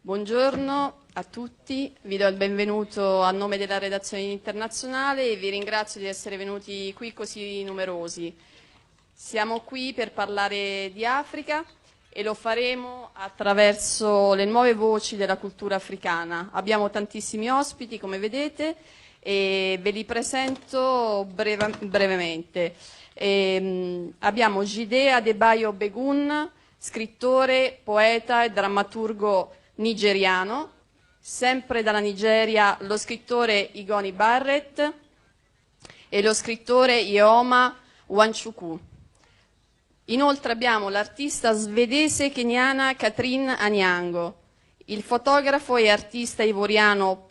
Buongiorno a tutti, vi do il benvenuto a nome della redazione di Internazionale e vi ringrazio di essere venuti qui così numerosi. Siamo qui per parlare di Africa e lo faremo attraverso le nuove voci della cultura africana. Abbiamo tantissimi ospiti, come vedete, e ve li presento brevemente. Abbiamo Olujide Adebayo-Begun, scrittore, poeta e drammaturgo nigeriano. Sempre dalla Nigeria lo scrittore Igoni Barrett e lo scrittore Iheoma Nwachukwu. Inoltre abbiamo l'artista svedese keniana Catherine Anyango, il fotografo e artista ivoriano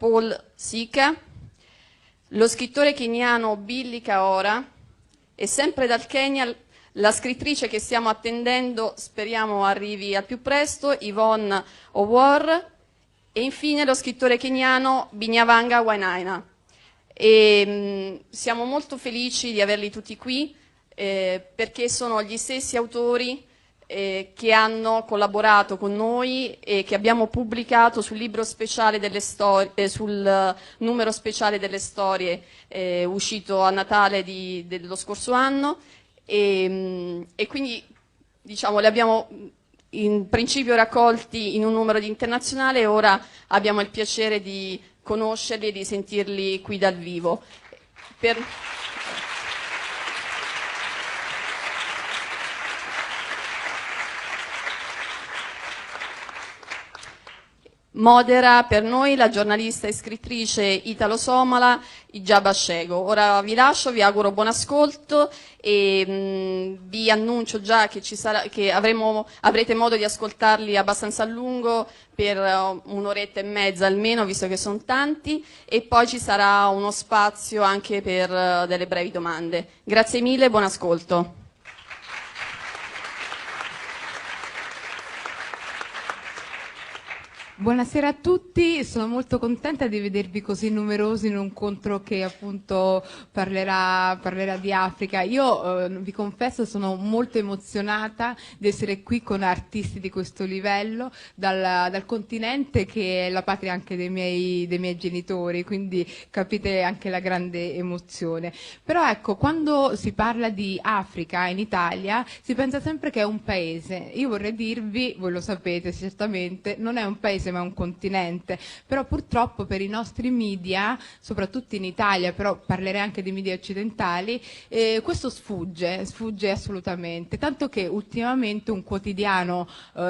Sika, lo scrittore keniano Billy Kahora e sempre dal Kenya la scrittrice che stiamo attendendo, speriamo arrivi al più presto, Yvonne Owuor, e infine lo scrittore keniano Binyavanga Wainaina. Siamo molto felici di averli tutti qui perché sono gli stessi autori che hanno collaborato con noi e che abbiamo pubblicato sul libro speciale delle storie, sul numero speciale delle storie uscito a Natale dello scorso anno e quindi diciamo li abbiamo in principio raccolti in un numero di Internazionale e ora abbiamo il piacere di conoscerli e di sentirli qui dal vivo. Modera per noi la giornalista e scrittrice italo-somala Igiaba Scego. Ora vi lascio, vi auguro buon ascolto e vi annuncio già che, avrete modo di ascoltarli abbastanza a lungo per un'oretta e mezza almeno, visto che sono tanti, e poi ci sarà uno spazio anche per delle brevi domande. Grazie mille, buon ascolto. Buonasera a tutti, sono molto contenta di vedervi così numerosi in un incontro che appunto parlerà di Africa. Io vi confesso sono molto emozionata di essere qui con artisti di questo livello dal continente che è la patria anche dei miei genitori, quindi capite anche la grande emozione. Però ecco, quando si parla di Africa in Italia si pensa sempre che è un paese. Io vorrei dirvi, voi lo sapete certamente, non è un paese ma un continente, però purtroppo per i nostri media, soprattutto in Italia, però parlerei anche di media occidentali, questo sfugge assolutamente, tanto che ultimamente un quotidiano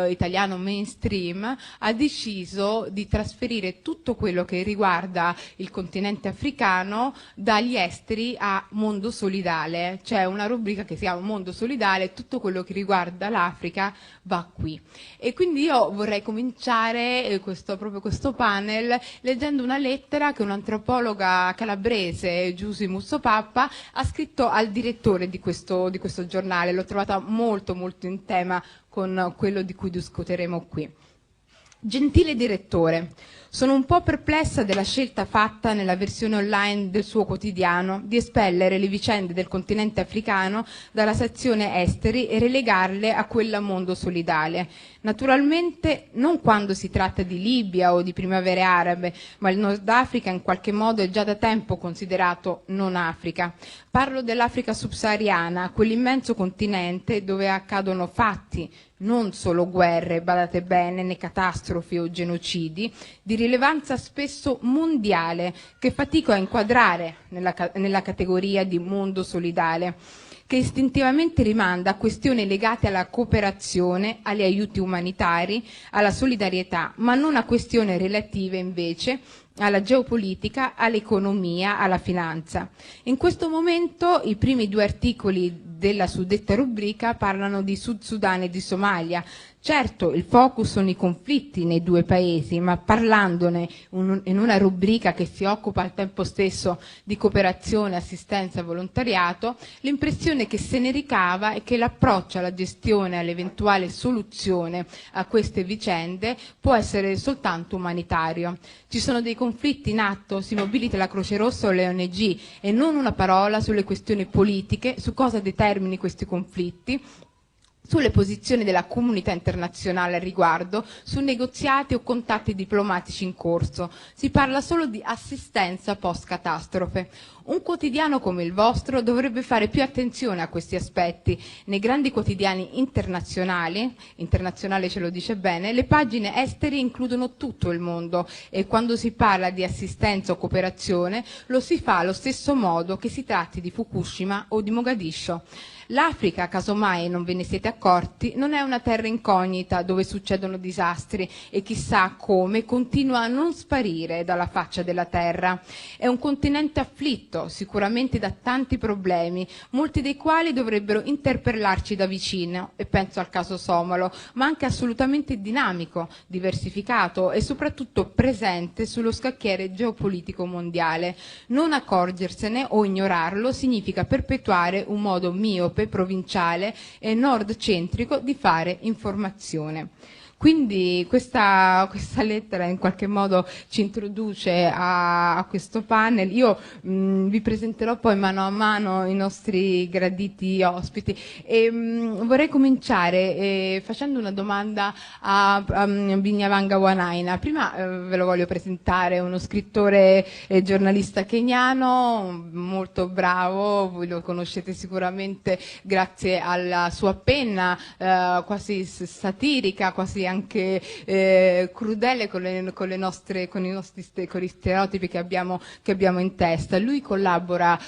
italiano mainstream ha deciso di trasferire tutto quello che riguarda il continente africano dagli esteri a Mondo Solidale, cioè una rubrica che si chiama Mondo Solidale, tutto quello che riguarda l'Africa va qui. E quindi io vorrei cominciare proprio questo panel leggendo una lettera che un'antropologa calabrese, Giusy Mussopappa, ha scritto al direttore di questo giornale. L'ho trovata molto molto in tema con quello di cui discuteremo qui. Gentile direttore, sono un po' perplessa della scelta fatta nella versione online del suo quotidiano di espellere le vicende del continente africano dalla sezione esteri e relegarle a quella Mondo Solidale. Naturalmente non quando si tratta di Libia o di primavere arabe, ma il Nord Africa in qualche modo è già da tempo considerato non Africa. Parlo dell'Africa subsahariana, quell'immenso continente dove accadono fatti, non solo guerre, badate bene, né catastrofi o genocidi, di rilevanza spesso mondiale, che fatico a inquadrare nella categoria di mondo solidale, che istintivamente rimanda a questioni legate alla cooperazione, agli aiuti umanitari, alla solidarietà, ma non a questioni relative invece alla geopolitica, all'economia, alla finanza. In questo momento i primi due articoli della suddetta rubrica parlano di Sud Sudan e di Somalia. Certo, il focus sono i conflitti nei due paesi, ma parlandone in una rubrica che si occupa al tempo stesso di cooperazione, assistenza e volontariato, l'impressione che se ne ricava è che l'approccio alla gestione, all'eventuale soluzione a queste vicende può essere soltanto umanitario. Ci sono dei conflitti in atto, si mobilita la Croce Rossa o le ONG e non una parola sulle questioni politiche, su cosa determini questi conflitti, sulle posizioni della comunità internazionale al riguardo, su negoziati o contatti diplomatici in corso. Si parla solo di assistenza post-catastrofe. Un quotidiano come il vostro dovrebbe fare più attenzione a questi aspetti. Nei grandi quotidiani internazionali, Internazionale ce lo dice bene, le pagine estere includono tutto il mondo e quando si parla di assistenza o cooperazione lo si fa allo stesso modo che si tratti di Fukushima o di Mogadiscio. L'Africa, casomai non ve ne siete accorti, non è una terra incognita dove succedono disastri e chissà come continua a non sparire dalla faccia della terra. È un continente afflitto, sicuramente da tanti problemi, molti dei quali dovrebbero interpellarci da vicino, e penso al caso somalo, ma anche assolutamente dinamico, diversificato e soprattutto presente sullo scacchiere geopolitico mondiale. Non accorgersene o ignorarlo significa perpetuare un modo miope, provinciale e nord-centrico di fare informazione. Quindi questa lettera in qualche modo ci introduce a questo panel. Io vi presenterò poi mano a mano i nostri graditi ospiti e vorrei cominciare facendo una domanda a Binyavanga Wainaina. Prima ve lo voglio presentare, uno scrittore e giornalista keniano molto bravo, voi lo conoscete sicuramente grazie alla sua penna quasi satirica, quasi anche crudele con gli stereotipi che abbiamo in testa. Lui collabora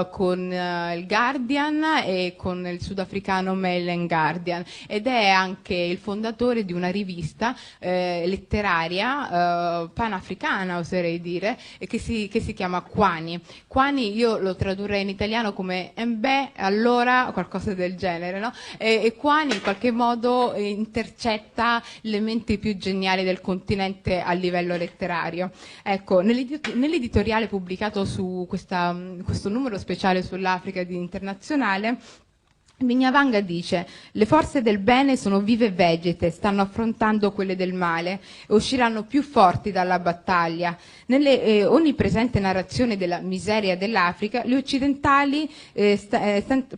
con il Guardian e con il sudafricano Mail and Guardian ed è anche il fondatore di una rivista letteraria panafricana, oserei dire, che si chiama Kwani. Kwani io lo tradurrei in italiano come beh, allora, qualcosa del genere, no? E Kwani in qualche modo intercetta le menti più geniali del continente a livello letterario. Ecco, nell'editoriale pubblicato su questo numero speciale sull'Africa di Internazionale, Binyavanga dice: le forze del bene sono vive vegete, stanno affrontando quelle del male e usciranno più forti dalla battaglia. Nelle onnipresente narrazione della miseria dell'Africa, gli occidentali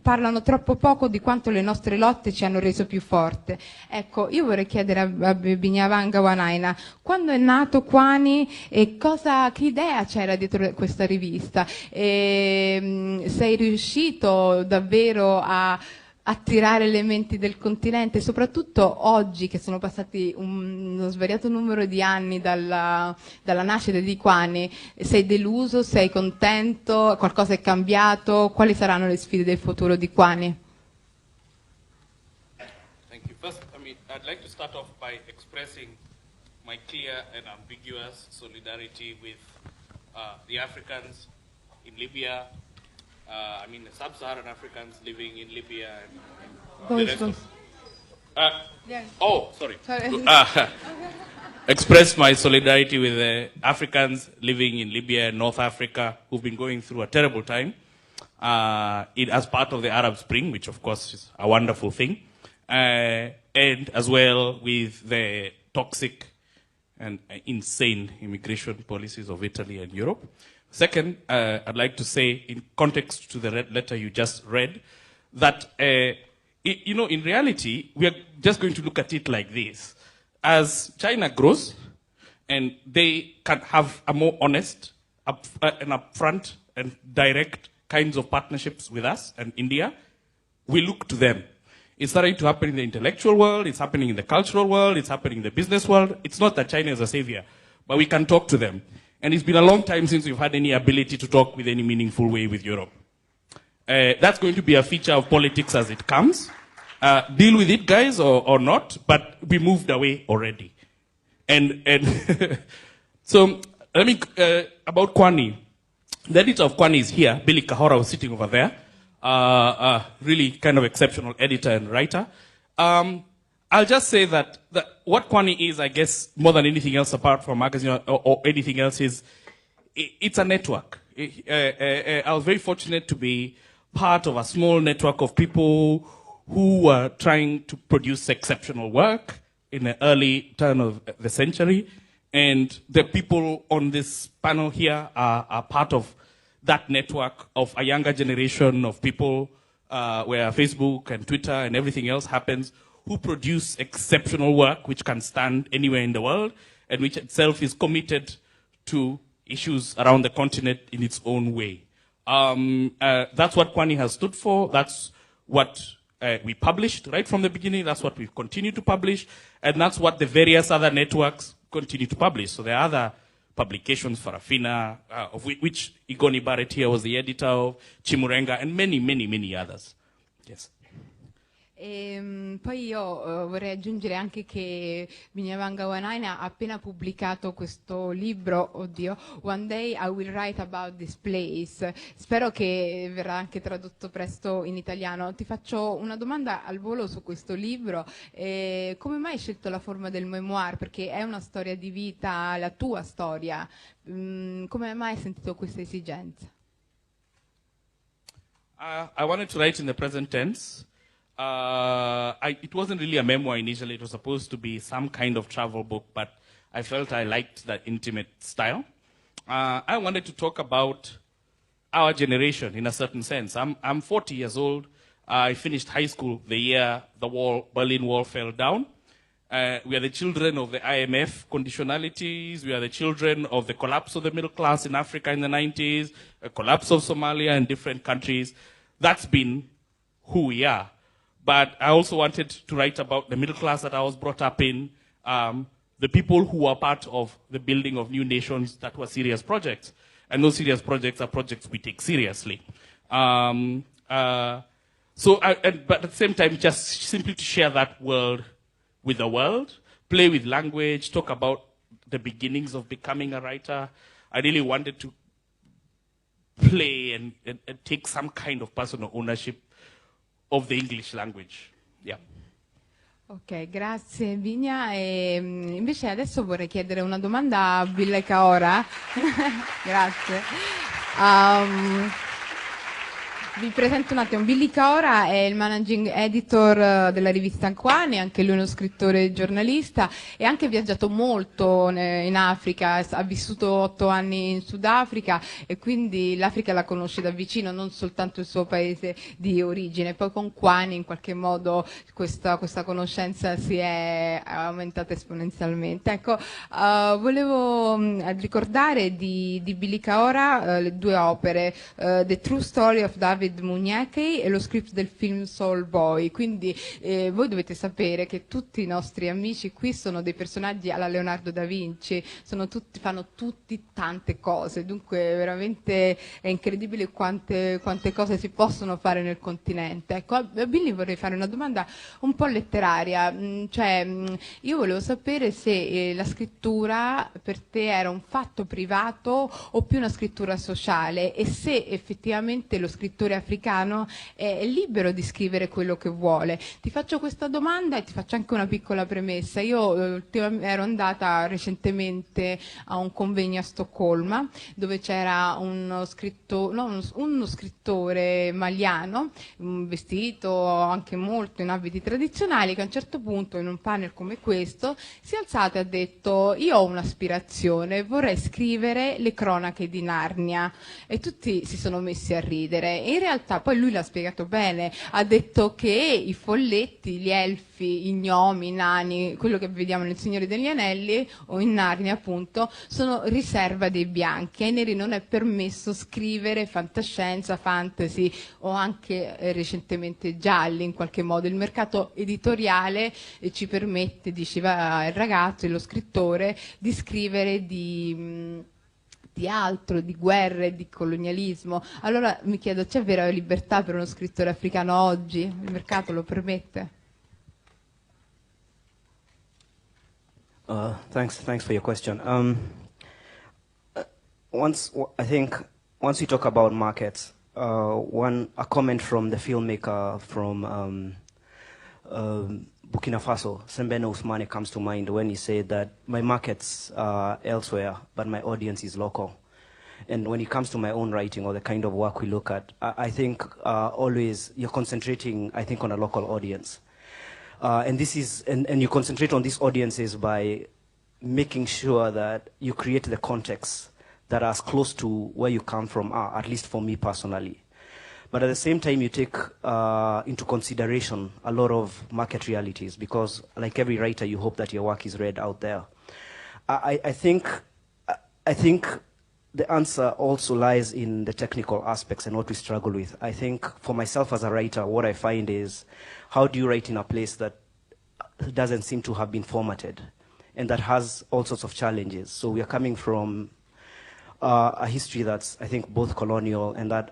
parlano troppo poco di quanto le nostre lotte ci hanno reso più forte. Ecco, io vorrei chiedere a Binyavanga Wainaina, quando è nato Kwani e che idea c'era dietro questa rivista? Sei riuscito davvero a attirare le menti del continente, soprattutto oggi che sono passati uno svariato numero di anni dalla nascita di Kwani? Sei deluso? Sei contento? Qualcosa è cambiato? Quali saranno le sfide del futuro di Kwani? Thank you. First, I'd like to start off by expressing my clear and ambiguous solidarity with the Africans in Libya, the sub-Saharan Africans living in Libya and the rest of... Oh, sorry. Express my solidarity with the Africans living in Libya and North Africa who've been going through a terrible time as part of the Arab Spring, which of course is a wonderful thing, and as well with the toxic and insane immigration policies of Italy and Europe. Second, I'd like to say, in context to the letter you just read, that, in reality, we are just going to look at it like this. As China grows, and they can have a more honest and upfront and direct kinds of partnerships with us and India, we look to them. It's starting to happen in the intellectual world, it's happening in the cultural world, it's happening in the business world. It's not that China is a savior, but we can talk to them. And it's been a long time since we've had any ability to talk with any meaningful way with Europe. That's going to be a feature of politics as it comes. Deal with it, guys, or not, but we moved away already. And so, let me, about Kwani. The editor of Kwani is here. Billy Kahora was sitting over there. Really kind of exceptional editor and writer. I'll just say that what Kwani is, I guess, more than anything else apart from magazine or anything else, is it's a network. I was very fortunate to be part of a small network of people who were trying to produce exceptional work in the early turn of the century. And the people on this panel here are part of that network of a younger generation of people where Facebook and Twitter and everything else happens, who produce exceptional work which can stand anywhere in the world and which itself is committed to issues around the continent in its own way. That's what Kwani has stood for. That's what we published right from the beginning. That's what we've continued to publish. And that's what the various other networks continue to publish. So there are other publications, Farafina, of which Igoni Barrett here was the editor of, Chimurenga, and many, many, many others. Yes. Poi io vorrei aggiungere anche che Binyavanga Wainaina ha appena pubblicato questo libro, One Day I Will Write About This Place. Spero che verrà anche tradotto presto in italiano. Ti faccio una domanda al volo su questo libro. Come mai hai scelto la forma del memoir? Perché è una storia di vita, la tua storia. Come mai hai sentito questa esigenza? I wanted to write in the present tense. It wasn't really a memoir initially. It was supposed to be some kind of travel book, but I felt I liked that intimate style. I wanted to talk about our generation in a certain sense. I'm 40 years old. I finished high school the year the Berlin Wall fell down. We are the children of the IMF conditionalities. We are the children of the collapse of the middle class in Africa in the 90s, a collapse of Somalia and different countries. That's been who we are. But I also wanted to write about the middle class that I was brought up in, the people who are part of the building of new nations that were serious projects. And those serious projects are projects we take seriously. But at the same time, just simply to share that world with the world, play with language, talk about the beginnings of becoming a writer. I really wanted to play and take some kind of personal ownership of the English language. Yeah. Ok, grazie Vigna. Invece adesso vorrei chiedere una domanda a Bill Kahora. Grazie. Vi presento un attimo. Billy Kahora è il managing editor della rivista Kwani, anche lui è uno scrittore e giornalista, e ha anche viaggiato molto in Africa, ha vissuto 8 anni in Sudafrica e quindi l'Africa la conosce da vicino, non soltanto il suo paese di origine. Poi con Kwani in qualche modo questa conoscenza si è aumentata esponenzialmente. Ecco, volevo ricordare di Billy Kahora le 2 opere, The True Story of David Munyeki e lo script del film Soul Boy. Quindi voi dovete sapere che tutti i nostri amici qui sono dei personaggi alla Leonardo da Vinci, fanno tutti tante cose, dunque veramente è incredibile quante cose si possono fare nel continente. Ecco, a Billy vorrei fare una domanda un po' letteraria, io volevo sapere se la scrittura per te era un fatto privato o più una scrittura sociale, e se effettivamente lo scrittore africano è libero di scrivere quello che vuole. Ti faccio questa domanda e ti faccio anche una piccola premessa. Io ero andata recentemente a un convegno a Stoccolma dove c'era uno scrittore maliano, vestito anche molto in abiti tradizionali, che a un certo punto in un panel come questo si è alzato e ha detto: io ho un'aspirazione, vorrei scrivere le cronache di Narnia, e tutti si sono messi a ridere. E in realtà poi lui l'ha spiegato bene, ha detto che i folletti, gli elfi, i gnomi, i nani, quello che vediamo nel Signore degli Anelli o in Narnia appunto, sono riserva dei bianchi. Ai neri non è permesso scrivere fantascienza, fantasy o anche recentemente gialli in qualche modo. Il mercato editoriale ci permette, diceva il ragazzo, lo scrittore, di scrivere di altro, di guerre, di colonialismo. Allora mi chiedo, c'è vera libertà per uno scrittore africano oggi? Il mercato lo permette? Thanks for your question. I think once we talk about markets, a comment from the filmmaker from Burkina Faso, Sembene Ousmane, comes to mind when he said that my markets are elsewhere, but my audience is local. And when it comes to my own writing or the kind of work we look at, I think always you're concentrating, I think, on a local audience. And you concentrate on these audiences by making sure that you create the contexts that are as close to where you come from are, at least for me personally. But at the same time, you take into consideration a lot of market realities, because like every writer, you hope that your work is read out there. I think the answer also lies in the technical aspects and what we struggle with. I think for myself as a writer, what I find is, how do you write in a place that doesn't seem to have been formatted and that has all sorts of challenges? So we are coming from a history that's, I think, both colonial and that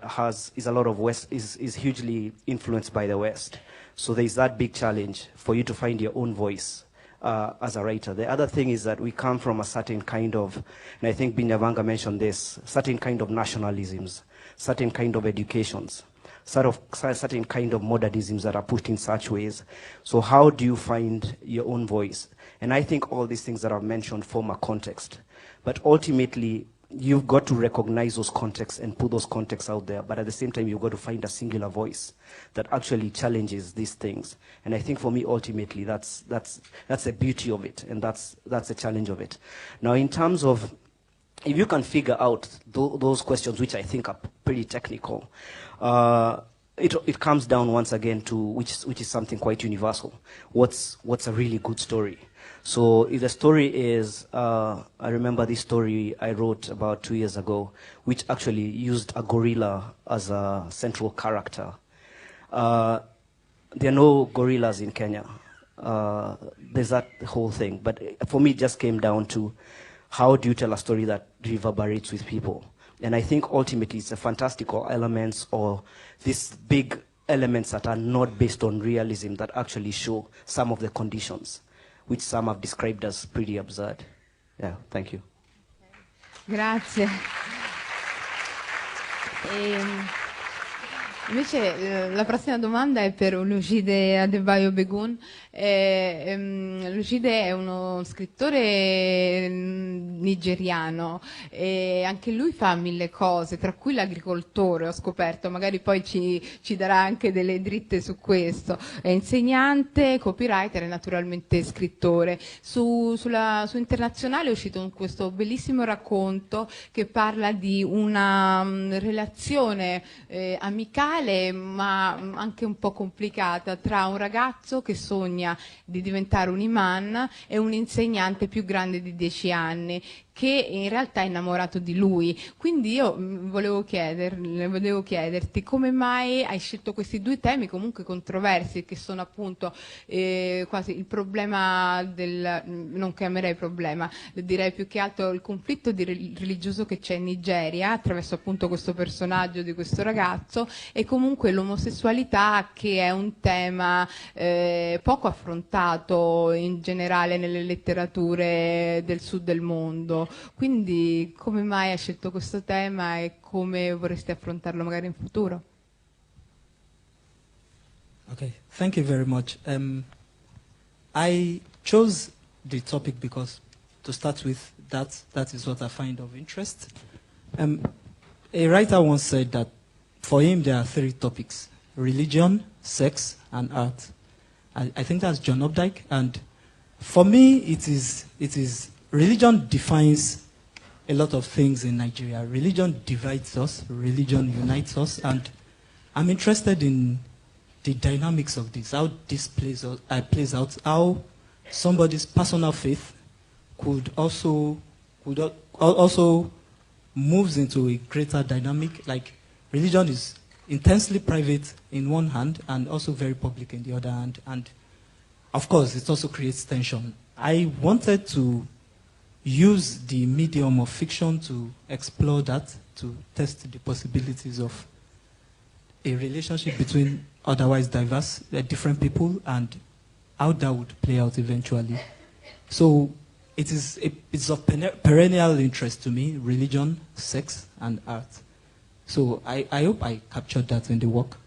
is a lot of West, is hugely influenced by the West. So there's that big challenge for you to find your own voice as a writer. The other thing is that we come from a certain kind of, and I think Binyavanga mentioned this, certain kind of nationalisms, certain kind of educations, certain kind of modernisms that are pushed in such ways. So how do you find your own voice? And I think all these things that I've mentioned form a context. But ultimately, you've got to recognize those contexts and put those contexts out there, but at the same time, you've got to find a singular voice that actually challenges these things. And I think for me, ultimately, that's the beauty of it, and that's the challenge of it. Now, in terms of, if you can figure out those questions, which I think are pretty technical, it comes down once again to, which is something quite universal. What's a really good story? So if the story is, I remember this story I wrote about 2 years ago, which actually used a gorilla as a central character. There are no gorillas in Kenya. There's that whole thing. But for me, it just came down to, how do you tell a story that reverberates with people? And I think ultimately it's the fantastical elements or these big elements that are not based on realism that actually show some of the conditions, which some have described as pretty absurd. Yeah, thank you. Grazie. Invece la prossima domanda è per Olujide Adebayo-Begun. Olujide è uno scrittore nigeriano e anche lui fa mille cose, tra cui l'agricoltore, ho scoperto, magari poi ci darà anche delle dritte su questo. È insegnante, copywriter e naturalmente scrittore. Su Internazionale è uscito questo bellissimo racconto che parla di una relazione amicale ma anche un po' complicata tra un ragazzo che sogna di diventare un imam e un insegnante più grande di 10 anni che in realtà è innamorato di lui. Quindi io volevo chiederti come mai hai scelto questi due temi comunque controversi, che sono appunto quasi il problema non chiamerei problema, direi più che altro il conflitto religioso che c'è in Nigeria attraverso appunto questo personaggio di questo ragazzo, e comunque l'omosessualità, che è un tema poco affrontato in generale nelle letterature del sud del mondo. Quindi come mai hai scelto questo tema e come vorresti affrontarlo magari in futuro? Okay, thank you very much. I chose the topic because, to start with, that is what I find of interest. A writer once said that for him there are 3 topics: religion, sex, and art. I think that's John Updike, and for me it is religion defines a lot of things in Nigeria. Religion divides us, religion unites us, and I'm interested in the dynamics of this, how this plays out, how somebody's personal faith could also moves into a greater dynamic. Like, religion is intensely private in one hand and also very public in the other hand, and of course it also creates tension. I wanted to use the medium of fiction to explore that, to test the possibilities of a relationship between otherwise diverse, different people, and how that would play out eventually. So it's of perennial interest to me: religion, sex, and art. So I hope I captured that in the work.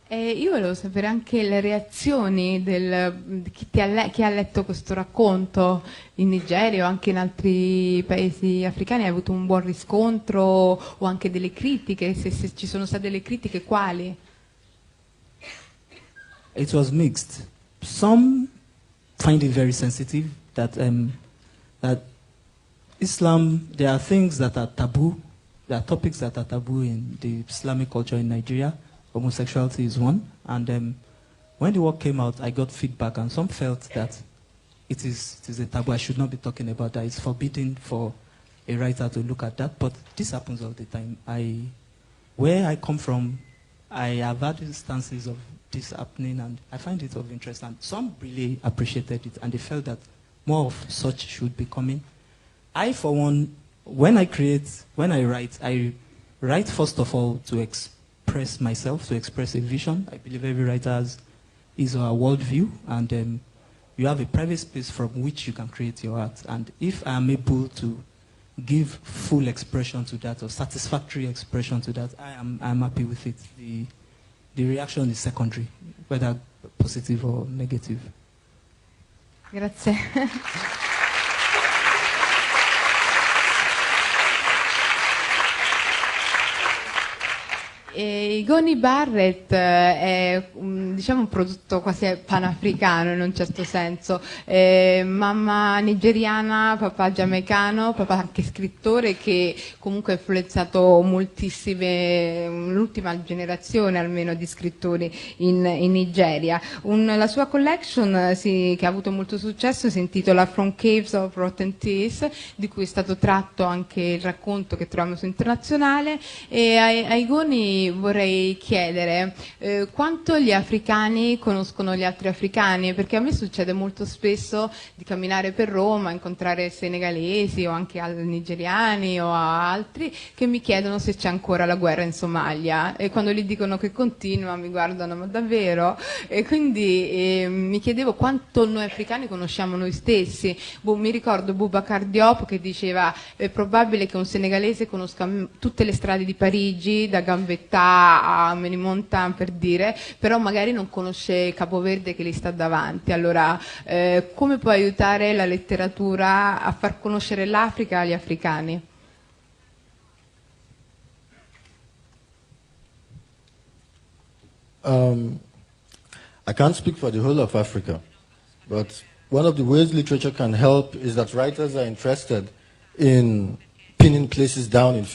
Io volevo sapere anche le reazioni di chi ha letto questo racconto in Nigeria o anche in altri paesi africani. Hai avuto un buon riscontro o anche delle critiche? Se ci sono state delle critiche, quali? It was mixed. Some find it very sensitive, that Islam, there are things that are taboo, there are topics that are taboo in the Islamic culture in Nigeria, homosexuality is one. And when the work came out, I got feedback, and some felt that it is a taboo. I should not be talking about that. It's forbidden for a writer to look at that. But this happens all the time. Where I come from, I have had instances of this happening, and I find it of interest. And some really appreciated it, and they felt that more of such should be coming. I, for one, when I write first of all to express myself, to express a vision. I believe every writer has his or her worldview, and you have a private space from which you can create your art. And if I am able to give full expression to that, or satisfactory expression to that, I'm happy with it. The reaction is secondary, whether positive or negative. Grazie. Igoni Barrett è diciamo un prodotto quasi panafricano in un certo senso, mamma nigeriana, papà giamaicano, papà anche scrittore, che comunque ha influenzato moltissime, l'ultima generazione almeno di scrittori in Nigeria. La sua collection che ha avuto molto successo si intitola From Caves of Rotten Teeth, di cui è stato tratto anche il racconto che troviamo su Internazionale. E a Igoni vorrei chiedere quanto gli africani conoscono gli altri africani, perché a me succede molto spesso di camminare per Roma, incontrare senegalesi o anche nigeriani o altri che mi chiedono se c'è ancora la guerra in Somalia, e quando gli dicono che continua mi guardano: ma davvero? E quindi mi chiedevo quanto noi africani conosciamo noi stessi. Mi ricordo Boubacar Diop che diceva: è probabile che un senegalese conosca tutte le strade di Parigi, da Gambetta a Menilmontant, per dire, però magari non conosce Capoverde che gli sta davanti. Allora, come può aiutare la letteratura a far conoscere l'Africa agli africani? I can't speak for the whole of Africa, but one of the ways literature can help is that writers are interested in pinning places down in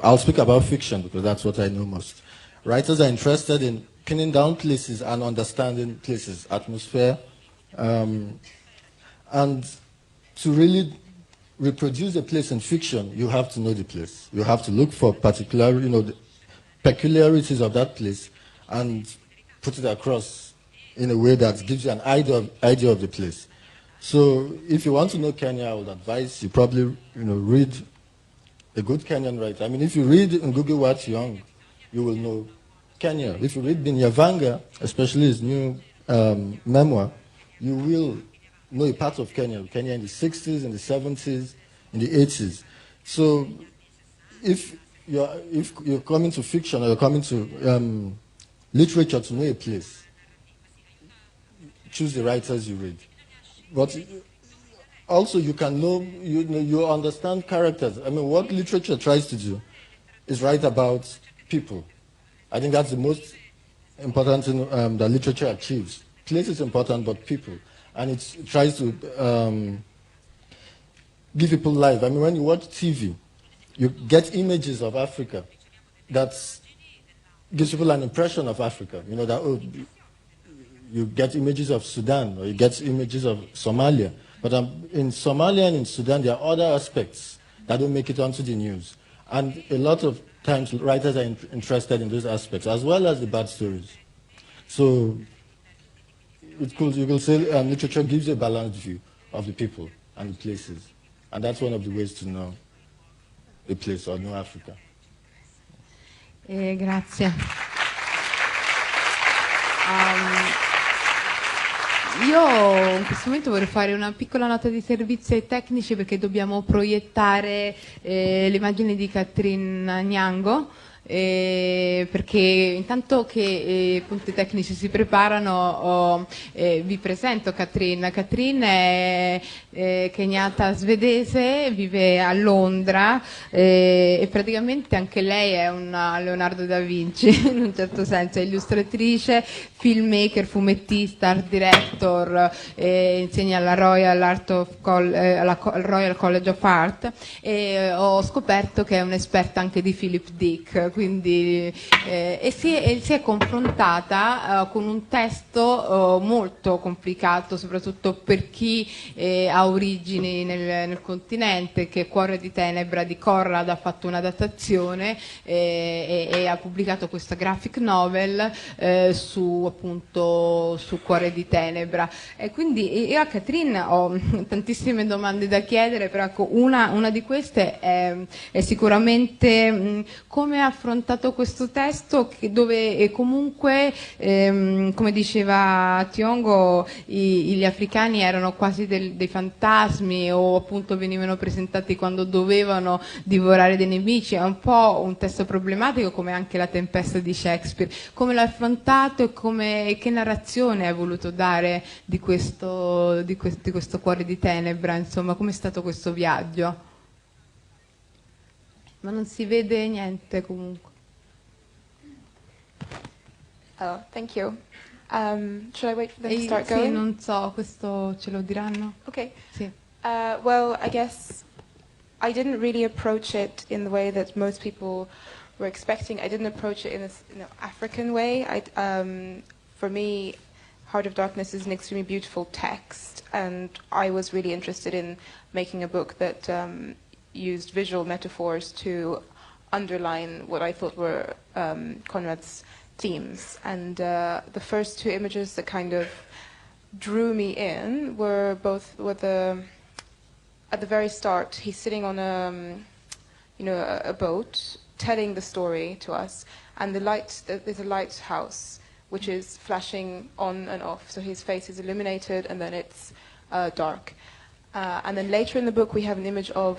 I'll speak about fiction because that's what I know most. Writers are interested in pinning down places and understanding places, atmosphere, and to really reproduce a place in fiction, you have to know the place. You have to look for particular, the peculiarities of that place and put it across in a way that gives you an idea of the place. So if you want to know Kenya, I would advise you probably, read a good Kenyan writer. I mean, if you read Ngugi wa Thiong'o, you will know Kenya. If you read Binyavanga, especially his new memoir, you will know a part of Kenya. Kenya in the 60s, in the 70s, in the 80s. So if you're coming to fiction or you're coming to literature to know a place, choose the writers you read. But also, you can know, you understand characters. I mean, what literature tries to do is write about people. I think that's the most important thing that literature achieves. Place is important, but people. And it tries to give people life. I mean, when you watch TV, you get images of Africa that gives people an impression of Africa. You get images of Sudan, or you get images of Somalia. But in Somalia and in Sudan, there are other aspects that don't make it onto the news. And a lot of times, writers are interested in those aspects, as well as the bad stories. So you could say literature gives a balanced view of the people and the places. And that's one of the ways to know a place or know Africa. Grazie. Io in questo momento vorrei fare una piccola nota di servizio ai tecnici, perché dobbiamo proiettare le immagini di Anyango, perché intanto che i punti tecnici si preparano vi presento Katrin. Katrin è kenyata svedese, vive a Londra e praticamente anche lei è una Leonardo da Vinci in un certo senso, è illustratrice, filmmaker, fumettista, art director, insegna alla Royal College of Art, e ho scoperto che è un'esperta anche di Philip Dick, quindi, e si è confrontata con un testo molto complicato, soprattutto per chi ha origini nel continente, che Cuore di Tenebra di Conrad ha fatto un'adattazione e ha pubblicato questa graphic novel su Cuore di Tenebra. E quindi io a Catherine ho tantissime domande da chiedere, però ecco, una di queste è sicuramente come ha affrontato questo testo, dove comunque, come diceva Tiongo, gli africani erano quasi dei fantasmi, o appunto venivano presentati quando dovevano divorare dei nemici. È un po' un testo problematico, come anche La Tempesta di Shakespeare. Come l'ha affrontato e che narrazione hai voluto dare di questo Cuore di Tenebra, insomma, com'è stato questo viaggio? Ma non si vede niente comunque. Oh, thank you. Should I wait for them to start Sì, going? non so, questo ce lo diranno? Okay. Sì. Well, I guess I didn't really approach it in the way that most people were expecting. I didn't approach it in an African way. For me, Heart of Darkness is an extremely beautiful text, and I was really interested in making a book that used visual metaphors to underline what I thought were Conrad's themes. And the first two images that kind of drew me in were both at the very start, he's sitting on a boat telling the story to us, and there's a lighthouse which is flashing on and off, so his face is illuminated and then it's dark. And then later in the book we have an image of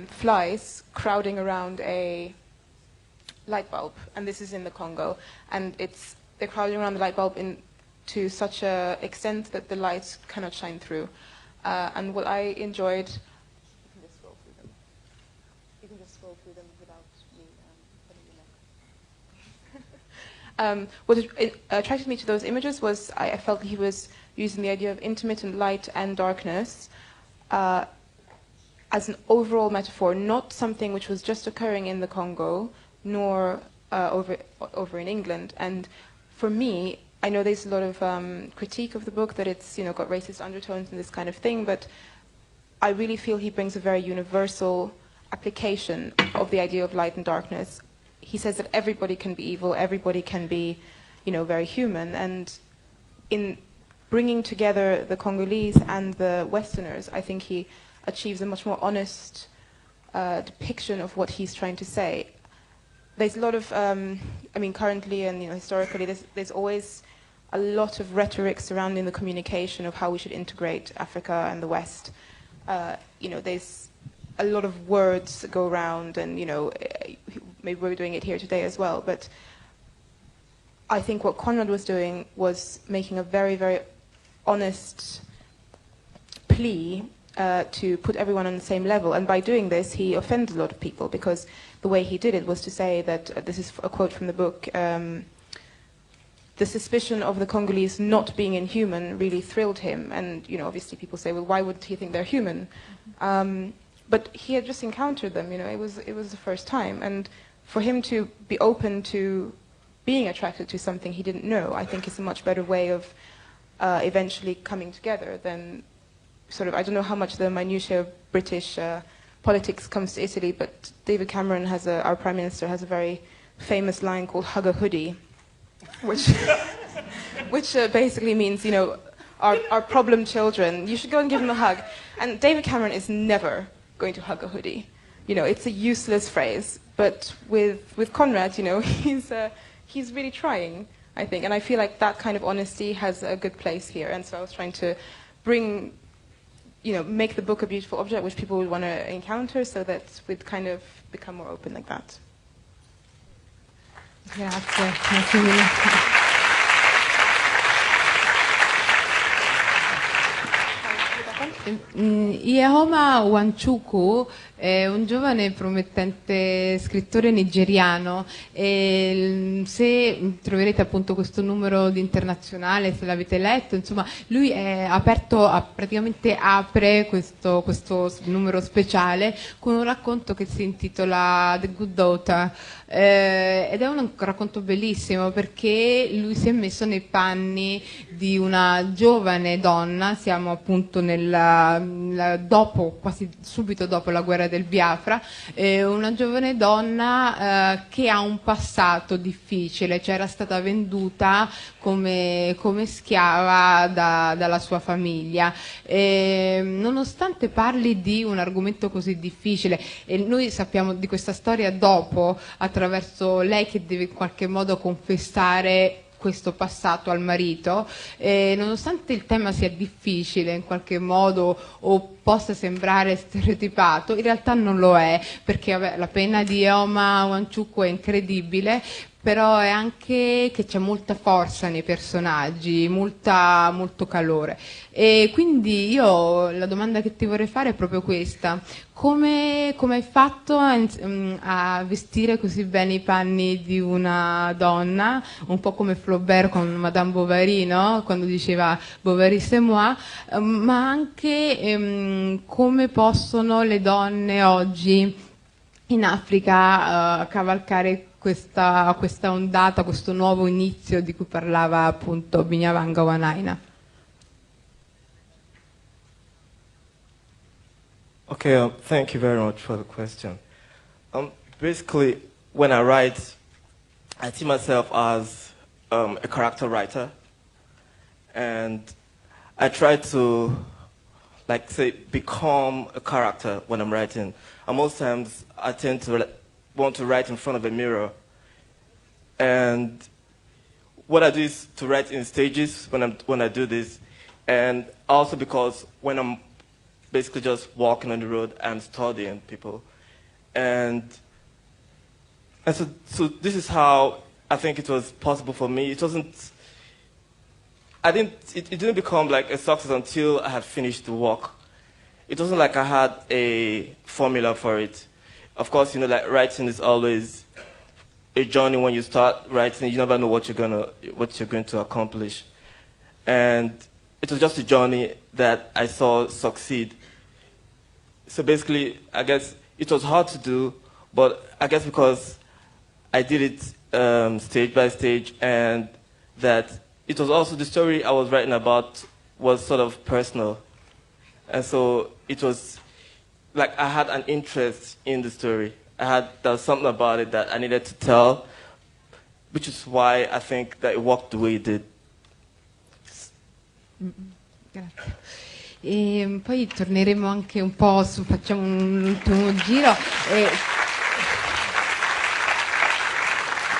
flies crowding around a light bulb, and this is in the Congo, and they're crowding around the light bulb to such an extent that the light cannot shine through. And what I enjoyed, you can just scroll through them without me putting your neck. What attracted me to those images was I felt he was using the idea of intermittent light and darkness as an overall metaphor, not something which was just occurring in the Congo, nor over in England. And for me, I know there's a lot of critique of the book, that it's got racist undertones and this kind of thing, but I really feel he brings a very universal application of the idea of light and darkness. He says that everybody can be evil, everybody can be, very human, and in bringing together the Congolese and the Westerners, I think he achieves a much more honest depiction of what he's trying to say. There's a lot of, currently and historically, there's always a lot of rhetoric surrounding the communication of how we should integrate Africa and the West. There's a lot of words that go around, and maybe we're doing it here today as well. But I think what Conrad was doing was making a very, very honest plea to put everyone on the same level. And by doing this, he offended a lot of people, because the way he did it was to say that, this is a quote from the book, the suspicion of the Congolese not being inhuman really thrilled him. And, obviously people say, well, why would he think they're human? But he had just encountered them, it was the first time. And for him to be open to being attracted to something he didn't know, I think is a much better way of eventually coming together than sort of, I don't know how much the minutiae of British politics comes to Italy, but David Cameron our Prime Minister has a very famous line called "hug a hoodie," which basically means, our problem children, you should go and give them a hug. And David Cameron is never going to hug a hoodie. It's a useless phrase. But with Conrad, he's really trying, I think. And I feel like that kind of honesty has a good place here. And so I was trying to make the book a beautiful object which people would want to encounter, so that we'd kind of become more open like that. Grazie mille. Iheoma Nwachukwu è un giovane promettente scrittore nigeriano e se troverete appunto questo numero di Internazionale, se l'avete letto, insomma lui è aperto, praticamente apre questo numero speciale con un racconto che si intitola The Good Daughter. Ed è un racconto bellissimo perché lui si è messo nei panni di una giovane donna, siamo appunto dopo, quasi subito dopo la guerra del Biafra, una giovane donna che ha un passato difficile, cioè era stata venduta come schiava dalla sua famiglia. Nonostante parli di un argomento così difficile, e noi sappiamo di questa storia dopo, attraverso lei che deve in qualche modo confessare questo passato al marito, nonostante il tema sia difficile in qualche modo o possa sembrare stereotipato, in realtà non lo è, perché vabbè, la penna di Iheoma Nwachukwu è incredibile, però è anche che c'è molta forza nei personaggi, molto calore. E quindi io la domanda che ti vorrei fare è proprio questa: come hai fatto a vestire così bene i panni di una donna, un po' come Flaubert con Madame Bovary, no? Quando diceva Bovary c'est moi, ma anche come possono le donne oggi in Africa cavalcare questa ondata, questo nuovo inizio di cui parlava appunto Binyavanga Wainaina. Okay, thank you very much for the question. Basically, when I write, I see myself as a character writer, and I try to, like, say, become a character when I'm writing. And most times, I tend to want to write in front of a mirror. And what I do is to write in stages when I do this, and also because when I'm basically just walking on the road and studying people. And so this is how I think it was possible for me. It didn't become like a success until I had finished the work. It wasn't like I had a formula for it. Of course, like writing is always a journey. When you start writing, you never know what you're going to accomplish. And it was just a journey that I saw succeed. So basically, I guess it was hard to do, but I guess because I did it stage by stage, and that it was also the story I was writing about was sort of personal. And so it was like I had an interest in the story. There was something about it that I needed to tell, which is why I think that it worked the way it did. Grazie. E poi torneremo anche un po' facciamo un ultimo giro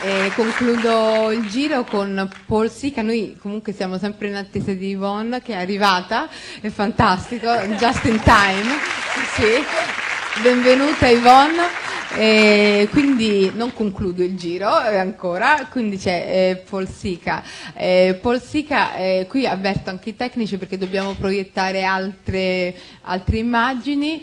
e concludo il giro con Paul Sika. Noi comunque siamo sempre in attesa di Yvonne, che è arrivata, è fantastico, just in time. Sì. Benvenuta Yvonne. Quindi non concludo il giro ancora, quindi c'è Paul Sika. Paul Sika, qui avverto anche i tecnici perché dobbiamo proiettare altre immagini.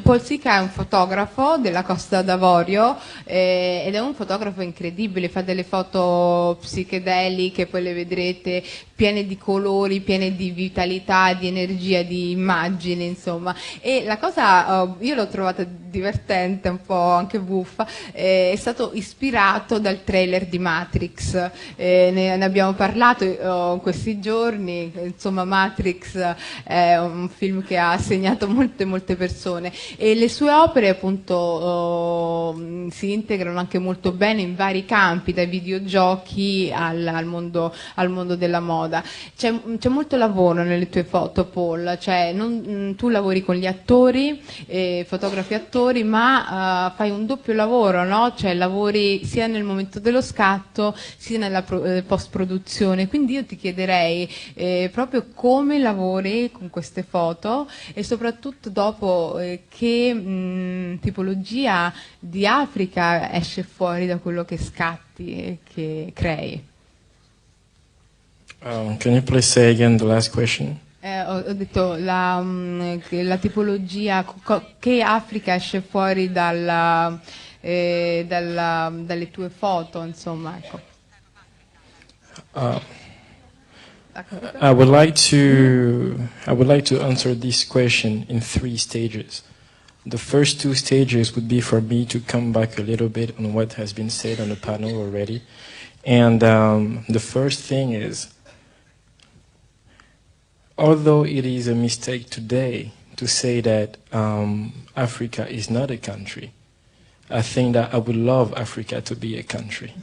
Paul Sika è un fotografo della Costa d'Avorio ed è un fotografo incredibile, fa delle foto psichedeliche, poi le vedrete piene di colori, piene di vitalità, di energia, di immagini, insomma. E la cosa, io l'ho trovata divertente, un po' anche buffa, è stato ispirato dal trailer di Matrix, ne abbiamo parlato in questi giorni, insomma Matrix è un film che ha segnato molte persone e le sue opere appunto si integrano anche molto bene in vari campi, dai videogiochi al mondo della moda. C'è molto lavoro nelle tue foto, Paul, cioè tu lavori con gli attori, fotografi attori, ma fai un doppio lavoro, no? Cioè lavori sia nel momento dello scatto sia nella post-produzione, quindi io ti chiederei proprio come lavori con queste foto e soprattutto dopo che tipologia di Africa esce fuori da quello che scatti e che crei. Can you please say again the last question? Ho detto la tipologia, che Africa esce fuori dalle tue foto, insomma, ecco. I would like to answer this question in 3 stages. The first 2 stages would be for me to come back a little bit on what has been said on the panel already. And the first thing is, although it is a mistake today to say that Africa is not a country, I think that I would love Africa to be a country.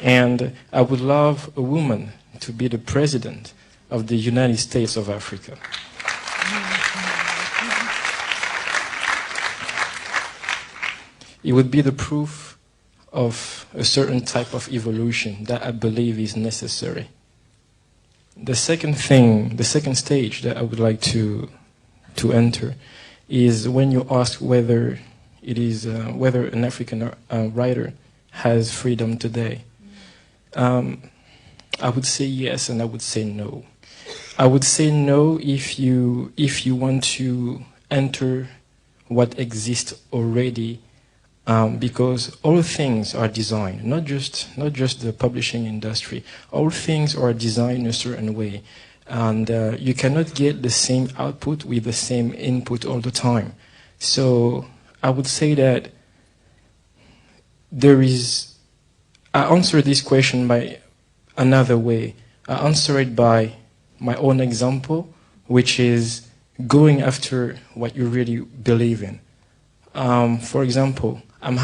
And I would love a woman to be the president of the United States of Africa. It would be the proof of a certain type of evolution that I believe is necessary. The second stage that I would like to enter is when you ask whether whether an African writer has freedom today. I would say yes, and I would say no. I would say no if you want to enter what exists already, because all things are designed, not just the publishing industry. All things are designed in a certain way, and you cannot get the same output with the same input all the time. So I would say that I answer this question by another way. I answer it by my own example, which is going after what you really believe in. For example, I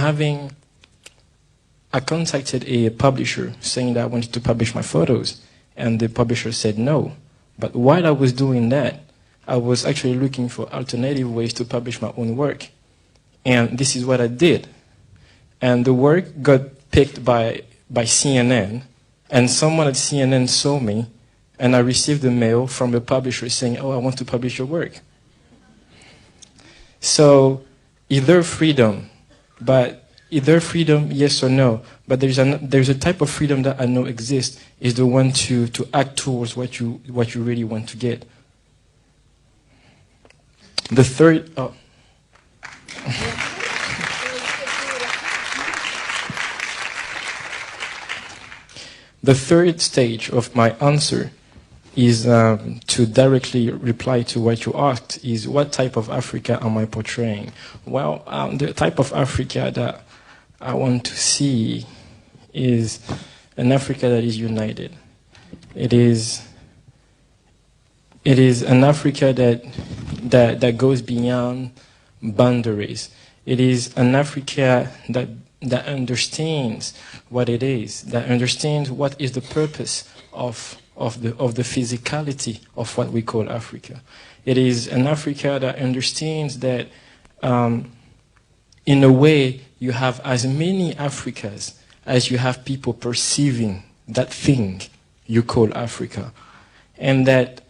contacted a publisher saying that I wanted to publish my photos, and the publisher said no. But while I was doing that, I was actually looking for alternative ways to publish my own work. And this is what I did. And the work got picked by CNN, and someone at CNN saw me, and I received a mail from the publisher saying, "Oh, I want to publish your work." So either freedom, yes or no, but there's a type of freedom that I know exists, is the one to act towards what you really want to get. The third, The third stage of my answer is to directly reply to what you asked, is what type of Africa am I portraying? Well, the type of Africa that I want to see is an Africa that is united. It is an Africa that goes beyond boundaries. It is an Africa that understands what it is, that understands what is the purpose of the physicality of what we call Africa. It is an Africa that understands that in a way you have as many Africas as you have people perceiving that thing you call Africa. And that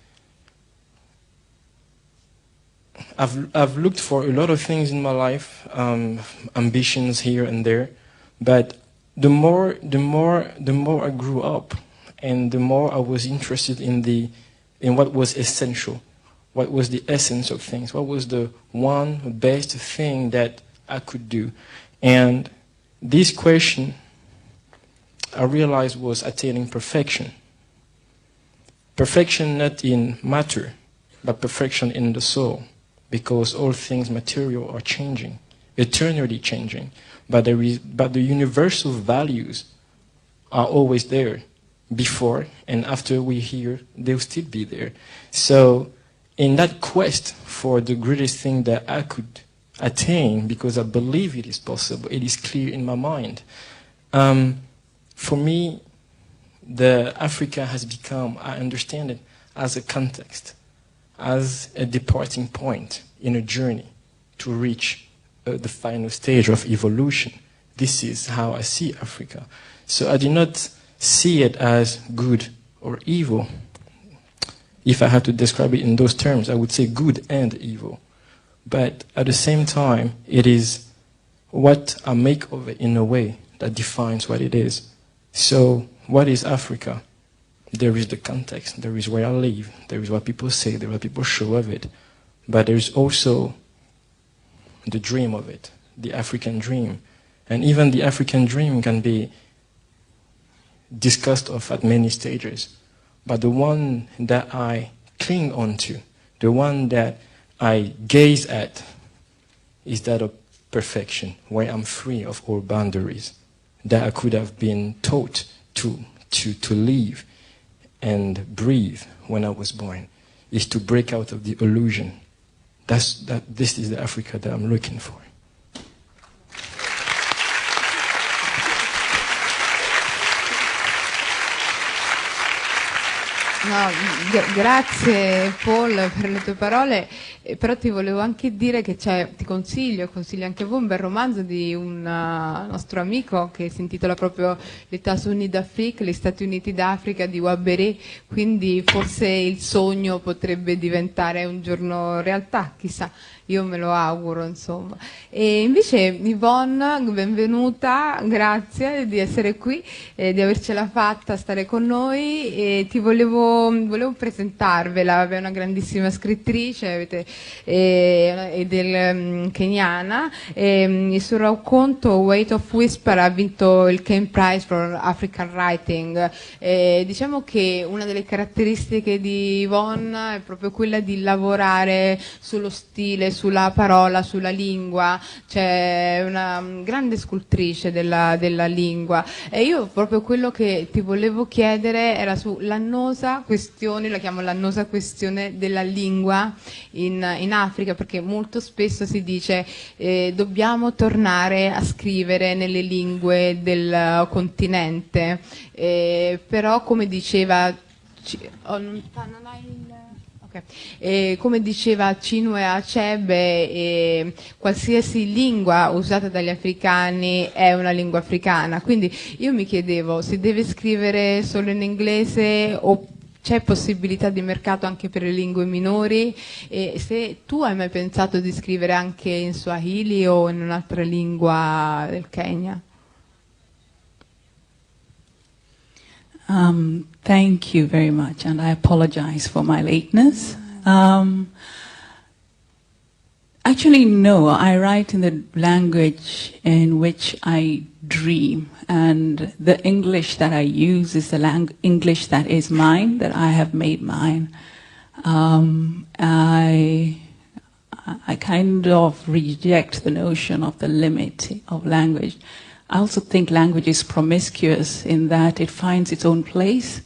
I've looked for a lot of things in my life, ambitions here and there, but the more I grew up, and the more I was interested in what was essential, what was the essence of things, what was the one best thing that I could do. And this question, I realized, was attaining perfection. Perfection not in matter, but perfection in the soul, because all things material are changing, eternally changing, but the universal values are always there. Before and after we're here, they'll still be there. So in that quest for the greatest thing that I could attain, because I believe it is possible, it is clear in my mind, for me, the Africa has become, I understand it, as a context, as a departing point in a journey to reach the final stage of evolution. This is how I see Africa. So I do not see it as good or evil. If I had to describe it in those terms, I would say good and evil. But at the same time, it is what I make of it in a way that defines what it is. So, what is Africa? There is the context, there is where I live, there is what people say, there is what people show of it, but there is also the dream of it, the African dream. And even the African dream can be discussed of at many stages. But the one that I cling onto, the one that I gaze at, is that of perfection, where I'm free of all boundaries, that I could have been taught to live and breathe when I was born, is to break out of the illusion. This is the Africa that I'm looking for. No, grazie Paul per le tue parole, però ti volevo anche dire che ti consiglio anche a voi un bel romanzo di un nostro amico che si intitola proprio L'États Unis d'Afrique, gli Stati Uniti d'Africa di Barrett, quindi forse il sogno potrebbe diventare un giorno realtà, chissà. Io me lo auguro, insomma. E invece Yvonne, benvenuta, grazie di essere qui, di avercela fatta stare con noi. E ti volevo presentarvela, è una grandissima scrittrice keniana. Il suo racconto Weight of Whisper ha vinto il Ken Prize for African Writing. Diciamo che una delle caratteristiche di Yvonne è proprio quella di lavorare sullo stile, sulla parola, sulla lingua, c'è una grande scrittrice della lingua, e io proprio quello che ti volevo chiedere era sull'annosa questione, la chiamo l'annosa questione della lingua in Africa, perché molto spesso si dice dobbiamo tornare a scrivere nelle lingue del continente, però come diceva come diceva Chinua Achebe, qualsiasi lingua usata dagli africani è una lingua africana, quindi io mi chiedevo, si deve scrivere solo in inglese o c'è possibilità di mercato anche per le lingue minori, e se tu hai mai pensato di scrivere anche in Swahili o in un'altra lingua del Kenya? Thank you very much, and I apologize for my lateness. Actually, no, I write in the language in which I dream, and the English that I use is the English that is mine, that I have made mine. I kind of reject the notion of the limit of language. I also think language is promiscuous in that it finds its own place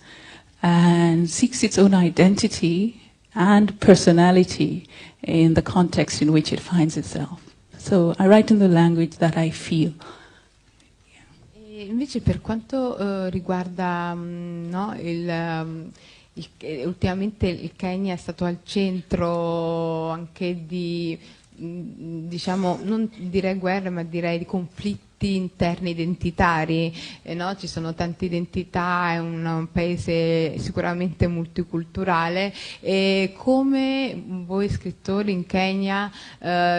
and seeks its own identity and personality in the context in which it finds itself. So I write in the language that I feel. E invece per quanto riguarda ultimamente il Kenya è stato al centro anche di, diciamo, non direi guerre, ma direi di conflitti interni identitari, no? Ci sono tante identità, è un paese sicuramente multiculturale, e come voi scrittori in Kenya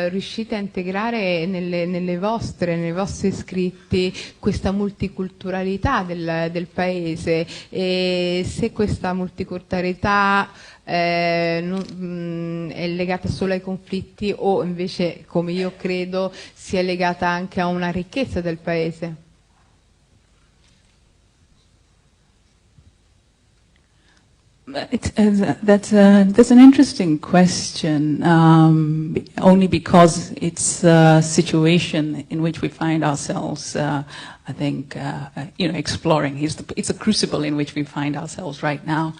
riuscite a integrare nei vostri scritti questa multiculturalità del paese, e se questa multiculturalità è legata solo ai conflitti o invece, come io credo, sia legata anche a una ricchezza del paese? That's an interesting question, only because it's a situation in which we find ourselves, I think, exploring. It's a crucible in which we find ourselves right now.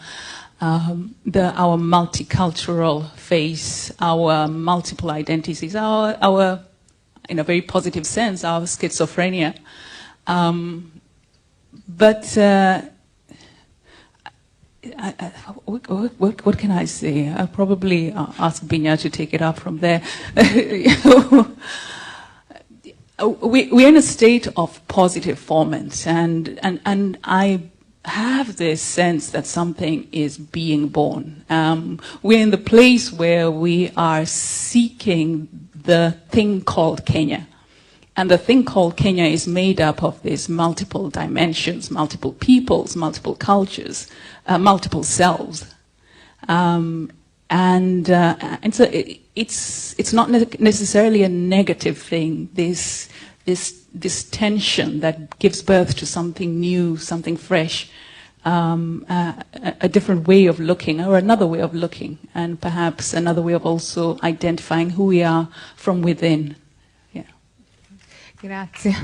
Our multicultural face, our multiple identities, our, in a very positive sense, our schizophrenia. What can I say? I'll probably ask Binya to take it up from there. We're in a state of positive formants, and I have this sense that something is being born. We're in the place where we are seeking the thing called Kenya. And the thing called Kenya is made up of these multiple dimensions, multiple peoples, multiple cultures, multiple selves. And so it's not necessarily a negative thing, this tension that gives birth to something new, something fresh, a different way of looking, or another way of looking, and perhaps another way of also identifying who we are from within. Yeah. Grazie.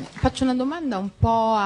Faccio una domanda un po'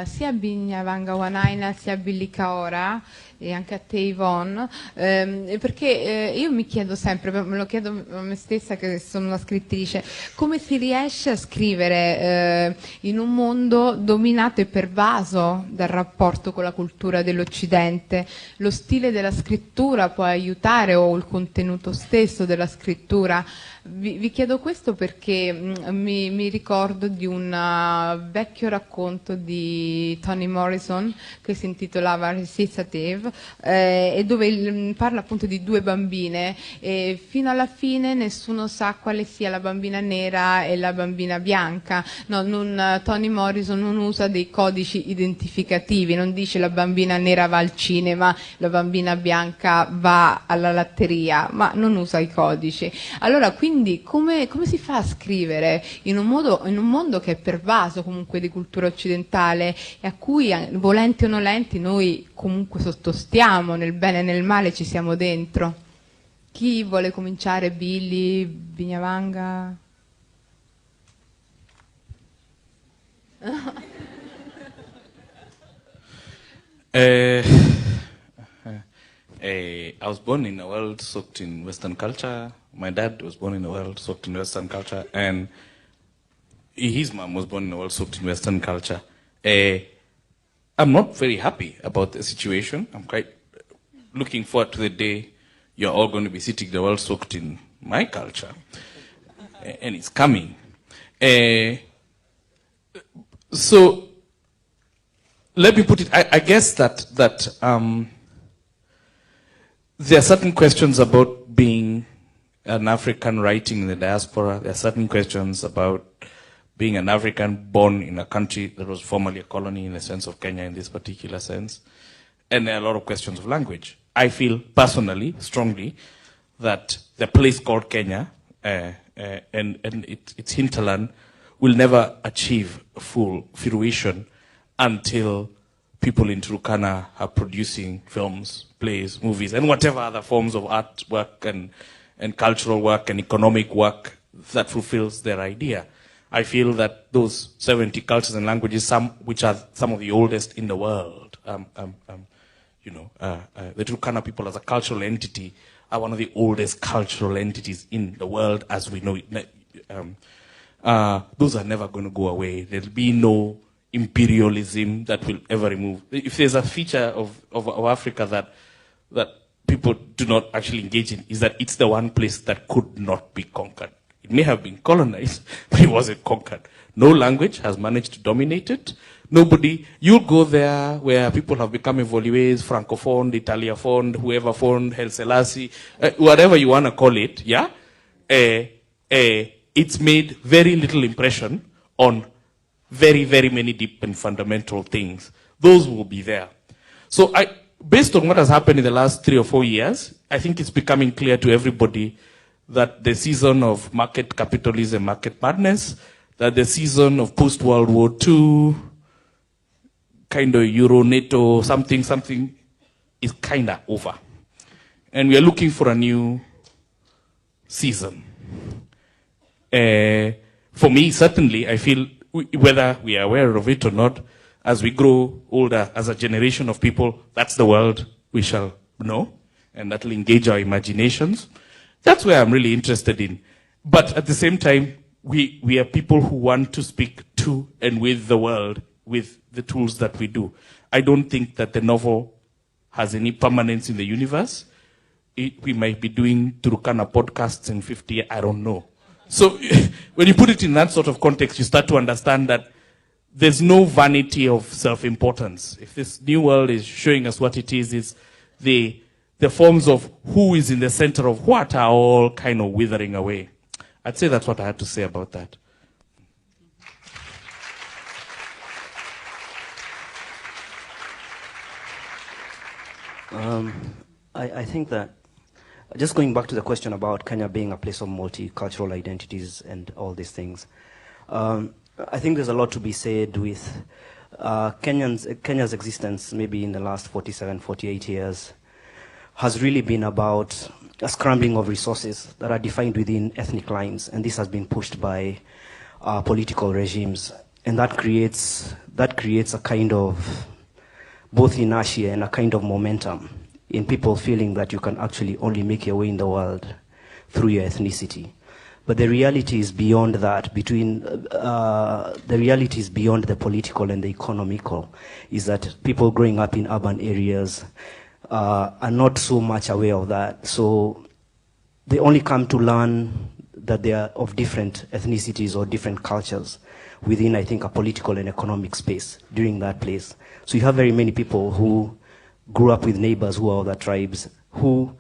sia a Binyavanga Wainaina sia a Billy Kahora e anche a te Yvonne, perché io mi chiedo sempre, me lo chiedo a me stessa che sono una scrittrice, come si riesce a scrivere in un mondo dominato e pervaso dal rapporto con la cultura dell'Occidente? Lo stile della scrittura può aiutare, o il contenuto stesso della scrittura? Vi chiedo questo perché mi ricordo di un vecchio racconto di Toni Morrison che si intitolava Recitative, e dove parla appunto di due bambine, e fino alla fine nessuno sa quale sia la bambina nera e la bambina bianca. Toni Morrison non usa dei codici identificativi, non dice la bambina nera va al cinema, la bambina bianca va alla latteria, ma non usa i codici. Allora, quindi come si fa a scrivere in un mondo che è pervaso comunque di cultura occidentale e a cui, volenti o nolenti, noi comunque sottostiamo, nel bene e nel male ci siamo dentro? Chi vuole cominciare? Billy, Binyavanga? I was born in a world soaked in Western culture. My dad was born in a world soaked in Western culture, and his mom was born in a world soaked in Western culture. I'm not very happy about the situation. I'm quite looking forward to the day you're all going to be sitting in the world soaked in my culture, and it's coming. So let me put it. I guess that there are certain questions about being an African writing in the diaspora. There are certain questions about being an African born in a country that was formerly a colony in the sense of Kenya in this particular sense. And there are a lot of questions of language. I feel personally, strongly, that the place called Kenya and its hinterland will never achieve full fruition until people in Turkana are producing films, plays, movies, and whatever other forms of art work and cultural work and economic work that fulfills their idea. I feel that those 70 cultures and languages, which are some of the oldest in the world, the Turkana people as a cultural entity are one of the oldest cultural entities in the world as we know it. Those are never going to go away. There'll be no imperialism that will ever remove. If there's a feature of Africa that people do not actually engage in, is that it's the one place that could not be conquered. It may have been colonized, but it wasn't conquered. No language has managed to dominate it. You'll go there where people have become evolués, francophone, Italiaphone, whoever phone, Haile Selassie, whatever you want to call it, yeah? It's made very little impression on very, very many deep and fundamental things. Those will be there. So based on what has happened in the last 3 or 4 years, I think it's becoming clear to everybody that the season of market capitalism, market madness, that the season of post-World War II, kind of Euro, NATO, something is kind of over. And we are looking for a new season. For me, certainly, I feel, whether we are aware of it or not, as we grow older, as a generation of people, that's the world we shall know, and that will engage our imaginations. That's where I'm really interested in. But at the same time, we are people who want to speak to and with the world with the tools that we do. I don't think that the novel has any permanence in the universe. We might be doing Turkana podcasts in 50 years, I don't know. So when you put it in that sort of context, you start to understand that there's no vanity of self-importance. If this new world is showing us what it is the the forms of who is in the center of what are all kind of withering away. I'd say that's what I had to say about that. I think that, just going back to the question about Kenya being a place of multicultural identities and all these things, I think there's a lot to be said with Kenya's existence, maybe in the last 47, 48 years, has really been about a scrambling of resources that are defined within ethnic lines, and this has been pushed by political regimes, and that creates a kind of both inertia and a kind of momentum in people feeling that you can actually only make your way in the world through your ethnicity. But the reality is beyond that, the reality is beyond the political and the economical, is that people growing up in urban areas are not so much aware of that. So they only come to learn that they are of different ethnicities or different cultures within, I think, a political and economic space during that place. So you have very many people who grew up with neighbors who are other tribes, who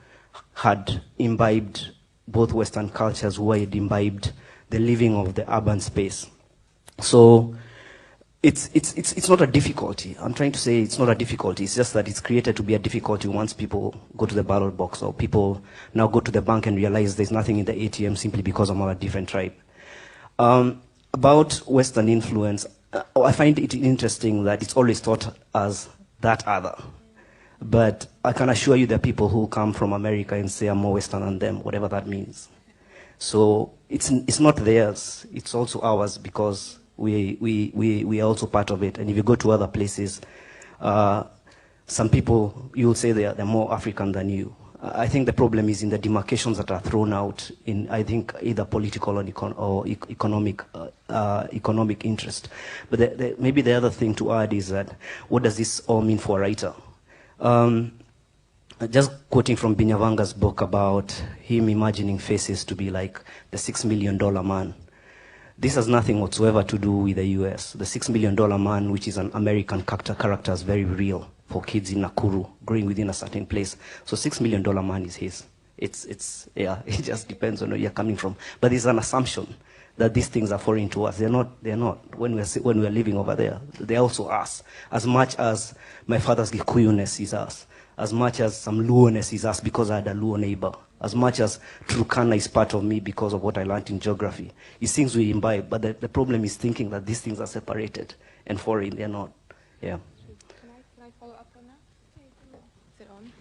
had imbibed both Western cultures, who had imbibed the living of the urban space. So it's not a difficulty. I'm trying to say it's not a difficulty. It's just that it's created to be a difficulty once people go to the ballot box, or people now go to the bank and realize there's nothing in the ATM simply because I'm of a different tribe. About Western influence, I find it interesting that it's always thought as that other. But I can assure you there are people who come from America and say I'm more Western than them, whatever that means. So it's not theirs, it's also ours, because we are also part of it. And if you go to other places, some people, you'll say they're more African than you. I think the problem is in the demarcations that are thrown out in, I think, either political or economic interest. But maybe the other thing to add is that, what does this all mean for a writer? Just quoting from Binyavanga's book about him imagining faces to be like the $6 million man. This has nothing whatsoever to do with the US. The $6 million man, which is an American character, is very real for kids in Nakuru, growing within a certain place. So $6 million man is his. Yeah, it just depends on where you're coming from. But there's an assumption that these things are foreign to us. They're not. When we're living over there, they're also us. As much as my father's Gikuyuness is us, as much as some Luoness is us because I had a Luo neighbor, as much as Turkana is part of me because of what I learned in geography. It's things we imbibe, but the problem is thinking that these things are separated and foreign. They're not. Yeah. Can I follow up on that? Is it on?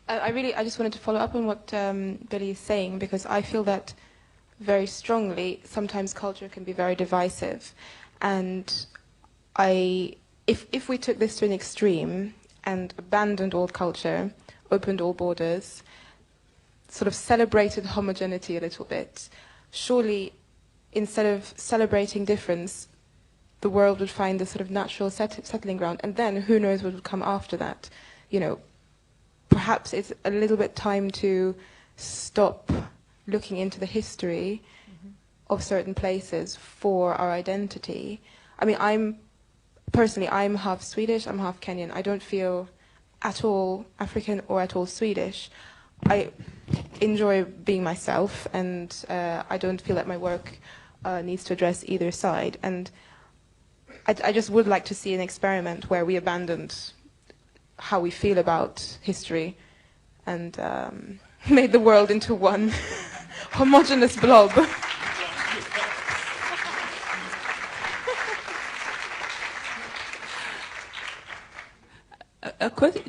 I just wanted to follow up on what Billy is saying, because I feel that very strongly sometimes culture can be very divisive. And if we took this to an extreme and abandoned all culture, opened all borders, sort of celebrated homogeneity a little bit, surely instead of celebrating difference, the world would find a sort of natural settling ground. And then who knows what would come after that. You know, perhaps it's a little bit time to stop looking into the history of certain places for our identity. I mean, I'm half Swedish, I'm half Kenyan. I don't feel at all African or at all Swedish. I enjoy being myself, and I don't feel that my work needs to address either side. And I just would like to see an experiment where we abandoned how we feel about history and made the world into one homogeneous blob.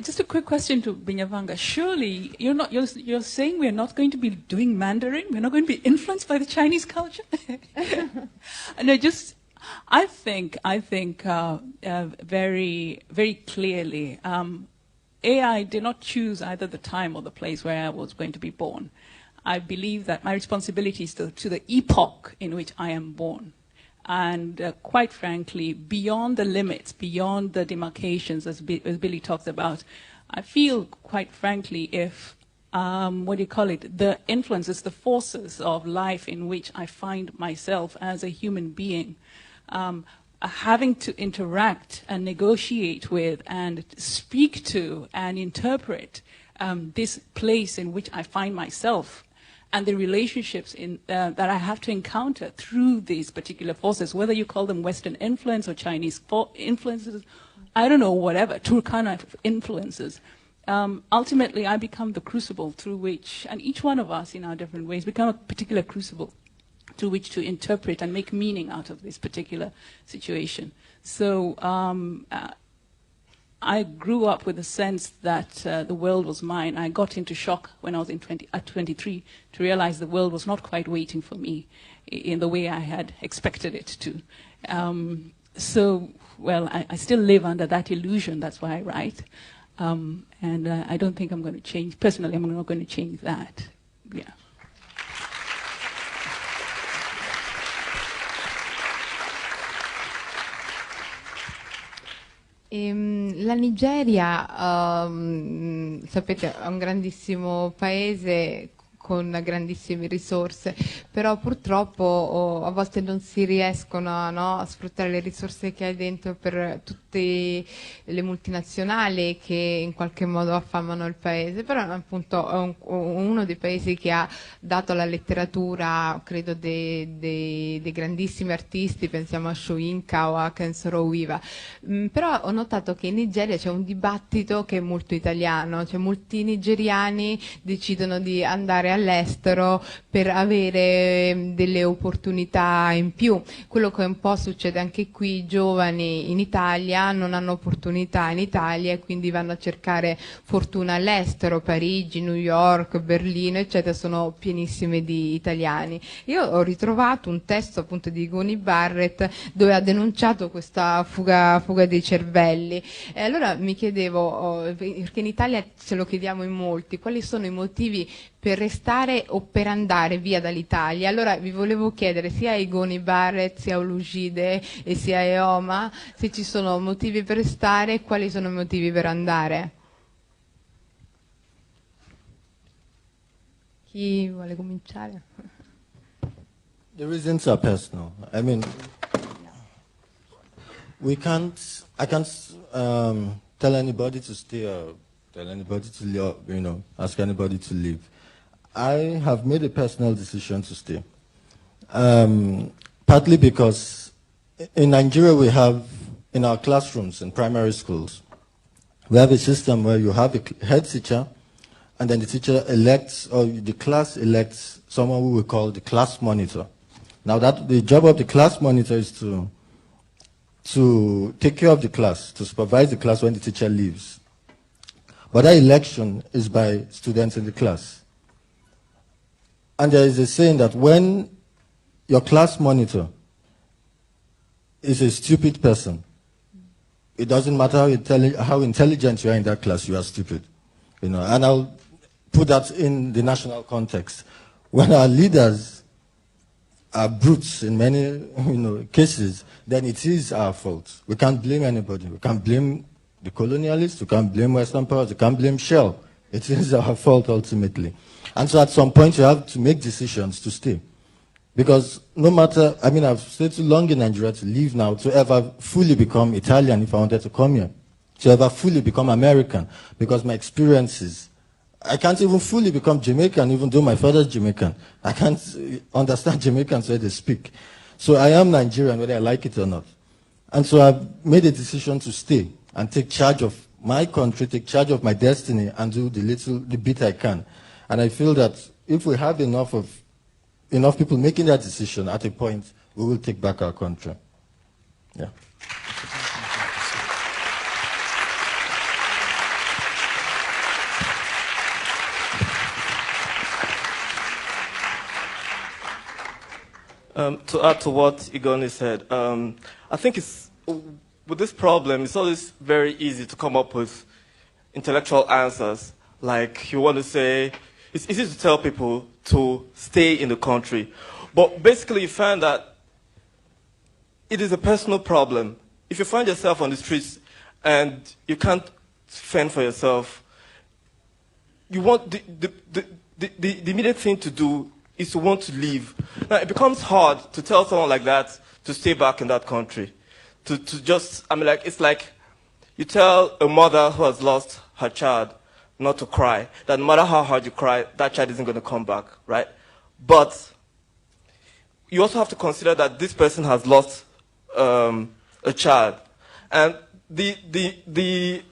Just a quick question to Binyavanga. Surely you're saying we're not going to be doing Mandarin? We're not going to be influenced by the Chinese culture? No, I think very, very clearly, AI did not choose either the time or the place where I was going to be born. I believe that my responsibility is to the epoch in which I am born. And quite frankly, beyond the limits, beyond the demarcations, as Billy talked about, I feel, quite frankly, if, the influences, the forces of life in which I find myself as a human being, having to interact and negotiate with and speak to and interpret this place in which I find myself and the relationships that I have to encounter through these particular forces, whether you call them Western influence or Chinese influences, I don't know, whatever, Turkana influences. Ultimately, I become the crucible through which, and each one of us in our different ways, become a particular crucible through which to interpret and make meaning out of this particular situation. So I grew up with a sense that the world was mine. I got into shock when I was at 23 to realize the world was not quite waiting for me in the way I had expected it to. Well, I still live under that illusion. That's why I write. And I don't think I'm going to change. Personally, I'm not going to change that. Yeah. La Nigeria, sapete, è un grandissimo paese con grandissime risorse, però purtroppo a volte non si riescono a sfruttare le risorse che hai dentro per tutte le multinazionali che in qualche modo affamano il paese, però appunto è uno dei paesi che ha dato alla letteratura, credo, dei grandissimi artisti, pensiamo a Soyinka o a Kensoro Wiwa, però ho notato che in Nigeria c'è un dibattito che è molto italiano, cioè molti nigeriani decidono di andare all'estero per avere delle opportunità in più. Quello che un po' succede anche qui, i giovani in Italia non hanno opportunità in Italia e quindi vanno a cercare fortuna all'estero, Parigi, New York, Berlino, eccetera, sono pienissime di italiani. Io ho ritrovato un testo appunto di Igoni Barrett dove ha denunciato questa fuga dei cervelli, e allora mi chiedevo, perché in Italia ce lo chiediamo in molti, quali sono i motivi per restare o per andare via dall'Italia. Allora vi volevo chiedere sia a Igoni Barrett, sia a Olujide e sia a Iheoma se ci sono motivi per restare e quali sono i motivi per andare. Chi vuole cominciare? The reasons are personal. I mean, I can't tell anybody to stay or tell anybody to leave, ask anybody to leave. I have made a personal decision to stay. Partly because in Nigeria we have, in our classrooms in primary schools, we have a system where you have a head teacher, and then the teacher elects, or the class elects someone who we call the class monitor. Now the job of the class monitor is to take care of the class, to supervise the class when the teacher leaves. But that election is by students in the class. And there is a saying that when your class monitor is a stupid person, it doesn't matter how intelligent you are in that class, you are stupid. And I'll put that in the national context. When our leaders are brutes in many cases, then it is our fault. We can't blame anybody. We can't blame the colonialists, we can't blame Western powers, we can't blame Shell. It is our fault ultimately. And so at some point you have to make decisions to stay. Because no matter, I've stayed too long in Nigeria to leave now to ever fully become Italian if I wanted to come here. To ever fully become American. Because my experiences, I can't even fully become Jamaican even though my father's Jamaican. I can't understand Jamaicans where they speak. So I am Nigerian whether I like it or not. And so I've made a decision to stay and take charge of my country, take charge of my destiny, and do the bit I can. And I feel that if we have enough people making that decision at a point, we will take back our country. Yeah. To add to what Igoni said, I think with this problem, it's always very easy to come up with intellectual answers. Like you want to say, it's easy to tell people to stay in the country. But basically you find that it is a personal problem. If you find yourself on the streets and you can't fend for yourself, you want the immediate thing to do is to want to leave. Now, it becomes hard to tell someone like that to stay back in that country. to just, I mean, like, it's like you tell a mother who has lost her child not to cry, that no matter how hard you cry, that child isn't going to come back, right? But you also have to consider that this person has lost a child. And the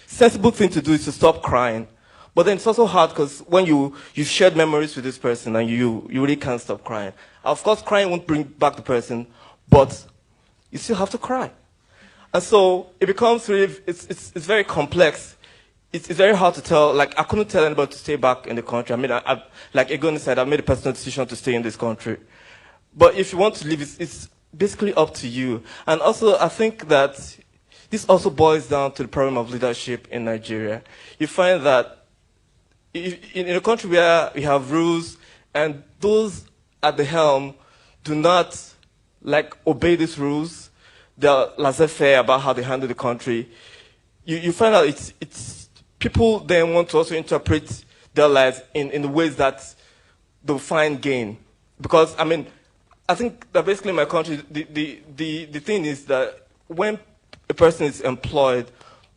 sensible thing to do is to stop crying. But then it's also hard because when you've shared memories with this person and you really can't stop crying. Of course, crying won't bring back the person, but you still have to cry. And so it becomes really, it's very complex. It's very hard to tell. Like, I couldn't tell anybody to stay back in the country. I mean, like Igoni said, I made a personal decision to stay in this country. But if you want to leave, it's basically up to you. And also, I think that this also boils down to the problem of leadership in Nigeria. You find that in a country where we have rules and those at the helm do not like obey these rules, they're laissez-faire about how they handle the country, you find out it's people then want to also interpret their lives in the ways that they'll find gain. Because, I mean, I think that basically in my country, the thing is that when a person is employed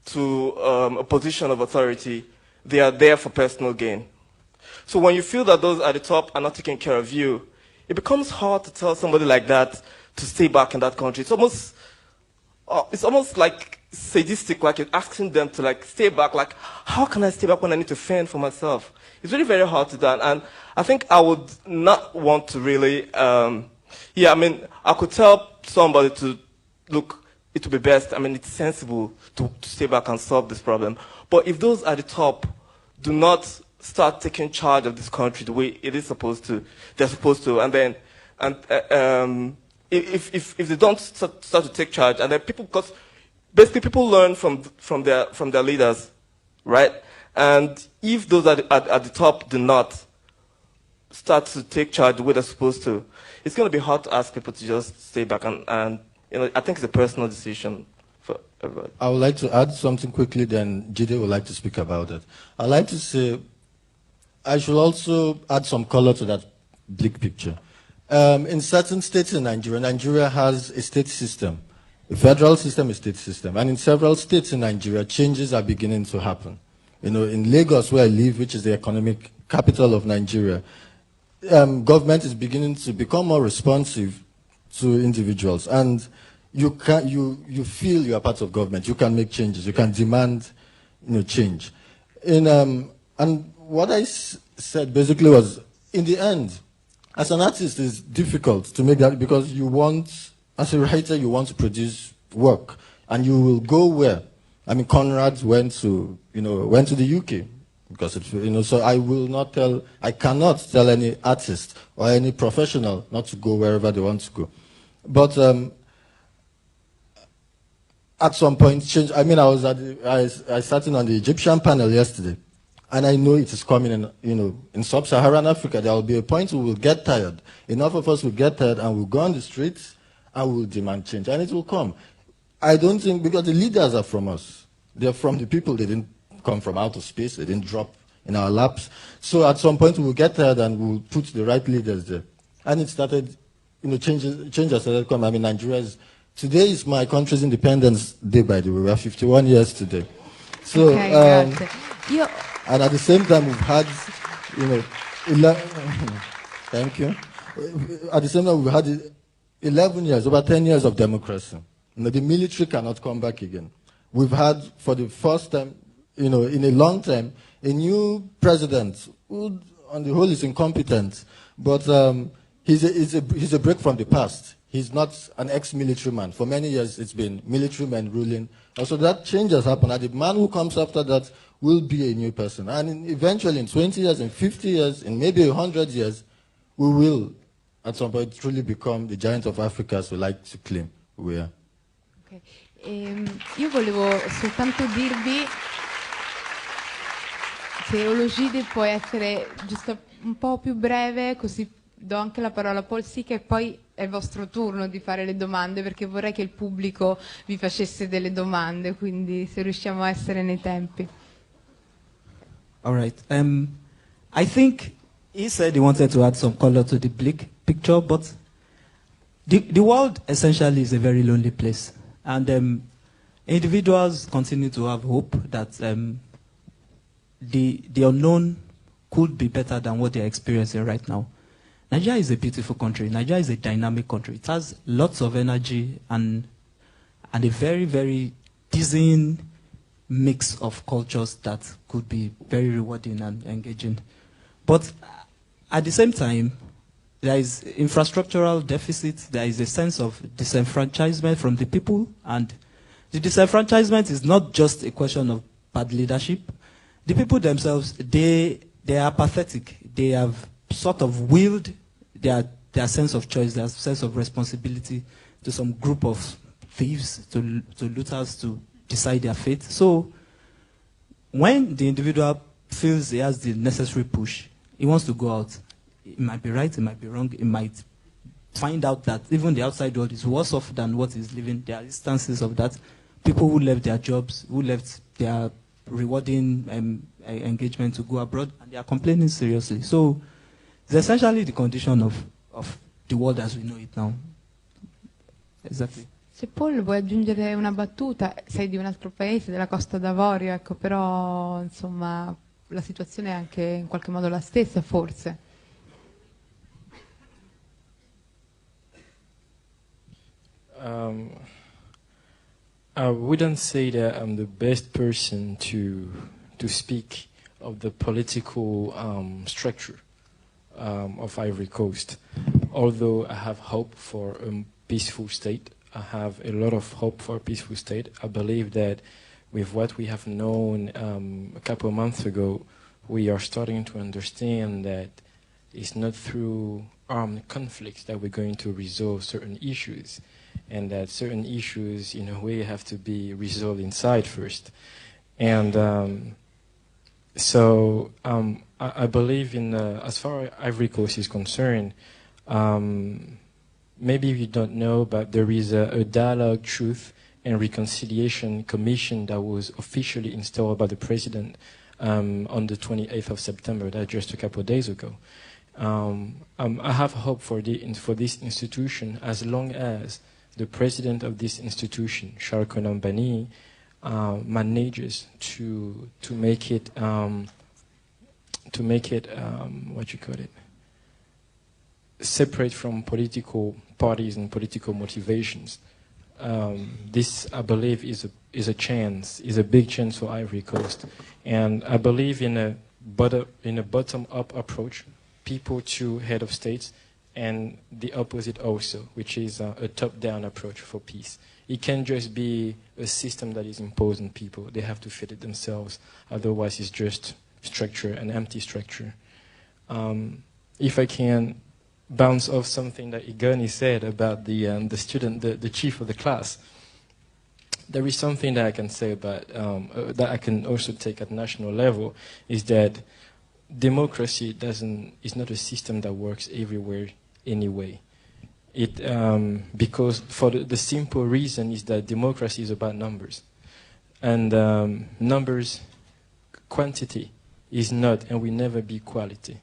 to a position of authority, they are there for personal gain. So when you feel that those at the top are not taking care of you, it becomes hard to tell somebody like that to stay back in that country. It's almost like sadistic, like you're asking them to like stay back. Like, how can I stay back when I need to fend for myself? It's really very hard to do. And I think I would not want to really, I mean, I could tell somebody to, look, it would be best, I mean, it's sensible to stay back and solve this problem. But if those at the top do not start taking charge of this country the way it is supposed to, they're supposed to, and then, if they don't start to take charge, and then people, because basically people learn from their leaders, right? And if those at the top do not start to take charge the way they're supposed to, it's going to be hard to ask people to just stay back. And you know, I think it's a personal decision for everybody. I would like to add something quickly, then Jide would like to speak about it. I'd like to say, I should also add some color to that big picture. In certain states in Nigeria, Nigeria has a state system. A federal system, a state system. And in several states in Nigeria, changes are beginning to happen. You know, in Lagos, where I live, which is the economic capital of Nigeria, government is beginning to become more responsive to individuals. And you feel you are part of government. You can make changes. You can demand, change. And what I said basically was, in the end, as an artist, it's difficult to make that because you want, as a writer, you want to produce work, and you will go where? I mean, Conrad went to the UK because so I cannot tell any artist or any professional not to go wherever they want to go. But at some point, change. I mean, I sat in on the Egyptian panel yesterday. And I know it is coming in sub-Saharan Africa. There will be a point we will get tired. Enough of us will get tired and we'll go on the streets and we'll demand change. And it will come. I don't think, because the leaders are from us. They're from the people. They didn't come from outer space. They didn't drop in our laps. So at some point we will get tired and we'll put the right leaders there. And it started, changes started coming. I mean, today is my country's Independence Day, by the way. We are 51 years today. So, okay, and at the same time, we've had, thank you. At the same time, we've had 11 years, over 10 years of democracy. The military cannot come back again. We've had, for the first time, in a long time, a new president who, on the whole, is incompetent. But he's a break from the past. He's not an ex-military man. For many years, it's been military men ruling. Also, that change has happened. And the man who comes after that will be a new person. And eventually, in 20 years, in 50 years, in maybe 100 years, we will, at some point, truly become the giant of Africa, as we like to claim we are. Okay. Io volevo soltanto dirvi se Olujide può essere giusto un po' più breve, così do anche la parola a Paul Sika e poi è il vostro turno di fare le domande, perché vorrei che il pubblico vi facesse delle domande, quindi se riusciamo a essere nei tempi. All right. I think he said he wanted to add some color to the big picture, but the world essentially is a very lonely place. And individuals continue to have hope that the unknown could be better than what they're experiencing right now. Nigeria is a beautiful country. Nigeria is a dynamic country. It has lots of energy and a very, very dizzying mix of cultures that could be very rewarding and engaging. But at the same time, there is infrastructural deficit, there is a sense of disenfranchisement from the people, and the disenfranchisement is not just a question of bad leadership. The people themselves, they are apathetic. They have sort of willed their sense of choice, their sense of responsibility to some group of thieves, to looters, to decide their fate. So when the individual feels he has the necessary push, he wants to go out. It might be right, it might be wrong, it might find out that even the outside world is worse off than what he's living. There are instances of that. People who left their jobs, who left their rewarding engagement to go abroad, and they are complaining seriously. So it's essentially the condition of the world as we know it now. Exactly. Se Paul vuoi aggiungere una battuta, sei di un altro paese, della Costa d'Avorio, ecco, però insomma la situazione è anche in qualche modo la stessa, forse. I wouldn't say that I'm the best person to speak of the political structure of Ivory Coast. Although I have hope for a peaceful state, I have a lot of hope for a peaceful state. I believe that with what we have known a couple of months ago, we are starting to understand that it's not through armed conflicts that we're going to resolve certain issues, and that certain issues, in a way, have to be resolved inside first. And so I believe in, as far as Ivory Coast is concerned, maybe you don't know, but there is a Dialogue, Truth and Reconciliation Commission that was officially installed by the President on the 28th of September, that's just a couple of days ago. I have hope for this institution, as long as the President of this institution, Charles Konambani, manages to make it what you call it, separate from political parties and political motivations. This, I believe, is a chance, is a big chance for Ivory Coast, and I believe in a bottom-up approach, people to head of states, and the opposite also, which is a top-down approach for peace. It can't just be a system that is imposed on people. They have to fit it themselves. Otherwise, it's just structure, an empty structure. If I can bounce off something that Igoni said about the student, the chief of the class, there is something that I can say about, that I can also take at national level, is that democracy is not a system that works everywhere anyway. Because for the simple reason is that democracy is about numbers. And numbers, quantity is not and will never be quality.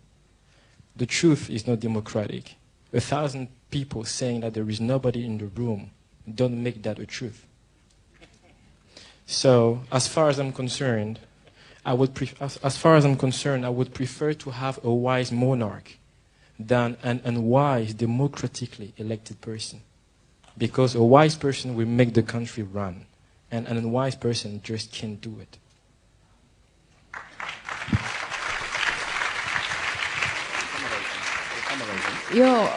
The truth is not democratic. 1,000 people saying that there is nobody in the room don't make that a truth. So, as far as I'm concerned, I would prefer to have a wise monarch than an unwise, democratically elected person. Because a wise person will make the country run, and an unwise person just can't do it. Io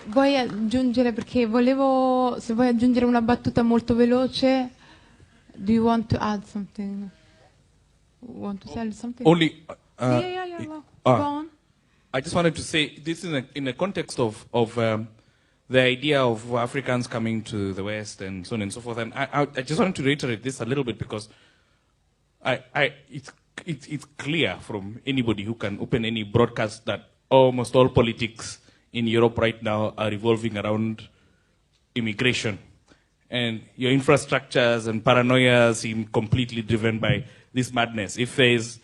vuoi aggiungere, perché volevo, se vuoi aggiungere una battuta molto veloce. Do you want to add something? Want to tell something? Only. Yeah. Well, go on. I just wanted to say this in the context of the idea of Africans coming to the West and so on and so forth. And I just wanted to reiterate this a little bit because it's clear from anybody who can open any broadcast that almost all politics in Europe right now are revolving around immigration. And your infrastructures and paranoia seem completely driven by this madness. If there's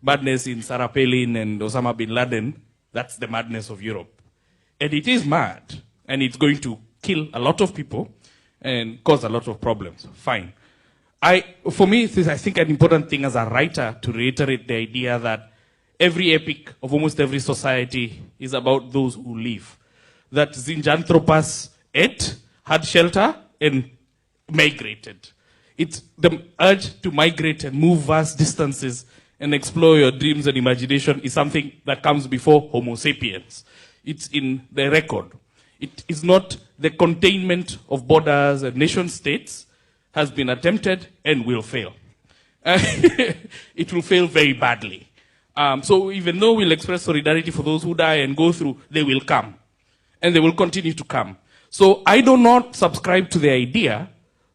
madness in Sarah Palin and Osama bin Laden, that's the madness of Europe. And it is mad, and it's going to kill a lot of people. and cause a lot of problems. Fine. For me, it is, I think, an important thing as a writer to reiterate the idea that every epic of almost every society is about those who live. That Zinjanthropus ate, had shelter, and migrated. It's the urge to migrate and move vast distances and explore your dreams and imagination is something that comes before Homo sapiens. It's in the record. It is not the containment of borders and nation states has been attempted and will fail. It will fail very badly. So even though we'll express solidarity for those who die and go through, they will come. And they will continue to come. So I do not subscribe to the idea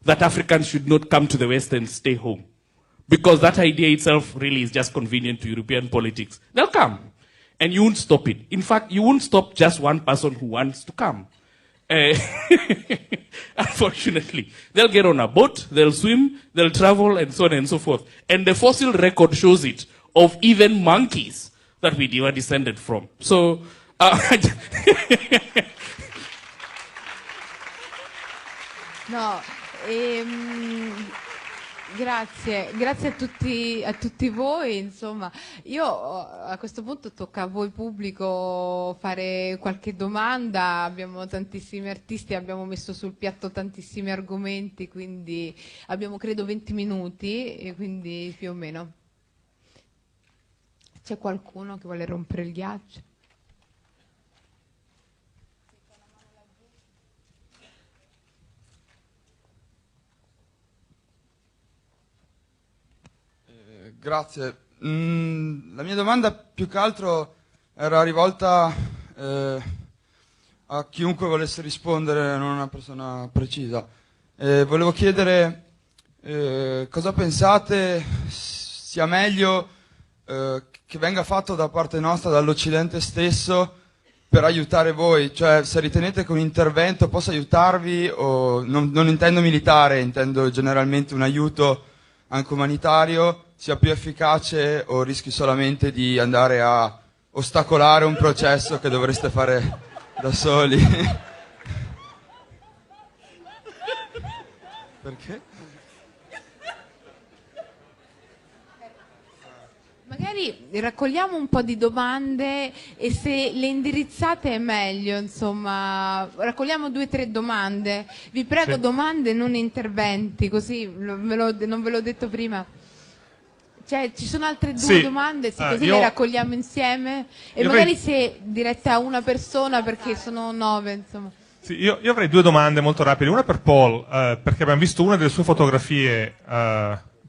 that Africans should not come to the West and stay home. Because that idea itself really is just convenient to European politics. They'll come. And you won't stop it. In fact, you won't stop just one person who wants to come. Unfortunately. They'll get on a boat, they'll swim, they'll travel, and so on and so forth. And the fossil record shows it, of even monkeys that we were descended from. So, no, grazie a tutti voi, insomma. Io a questo punto tocca a voi pubblico fare qualche domanda, abbiamo tantissimi artisti, abbiamo messo sul piatto tantissimi argomenti, quindi abbiamo credo 20 minuti, e quindi più o meno. C'è qualcuno che vuole rompere il ghiaccio? Grazie. La mia domanda più che altro era rivolta a chiunque volesse rispondere, non a una persona precisa. Volevo chiedere cosa pensate sia meglio che venga fatto da parte nostra, dall'Occidente stesso, per aiutare voi, cioè se ritenete che un intervento possa aiutarvi, o non intendo militare, intendo generalmente un aiuto anche umanitario, sia più efficace, o rischi solamente di andare a ostacolare un processo che dovreste fare da soli. Perché? Magari raccogliamo un po' di domande e se le indirizzate è meglio, insomma, raccogliamo 2 o 3 domande. Vi prego, sì. Domande, non interventi, così non ve l'ho detto prima. Cioè, ci sono altre 2 domande, sì, così le raccogliamo insieme e magari se dirette a una persona, perché sono 9, insomma. Sì, io avrei 2 domande molto rapide, una per Paul, perché abbiamo visto una delle sue fotografie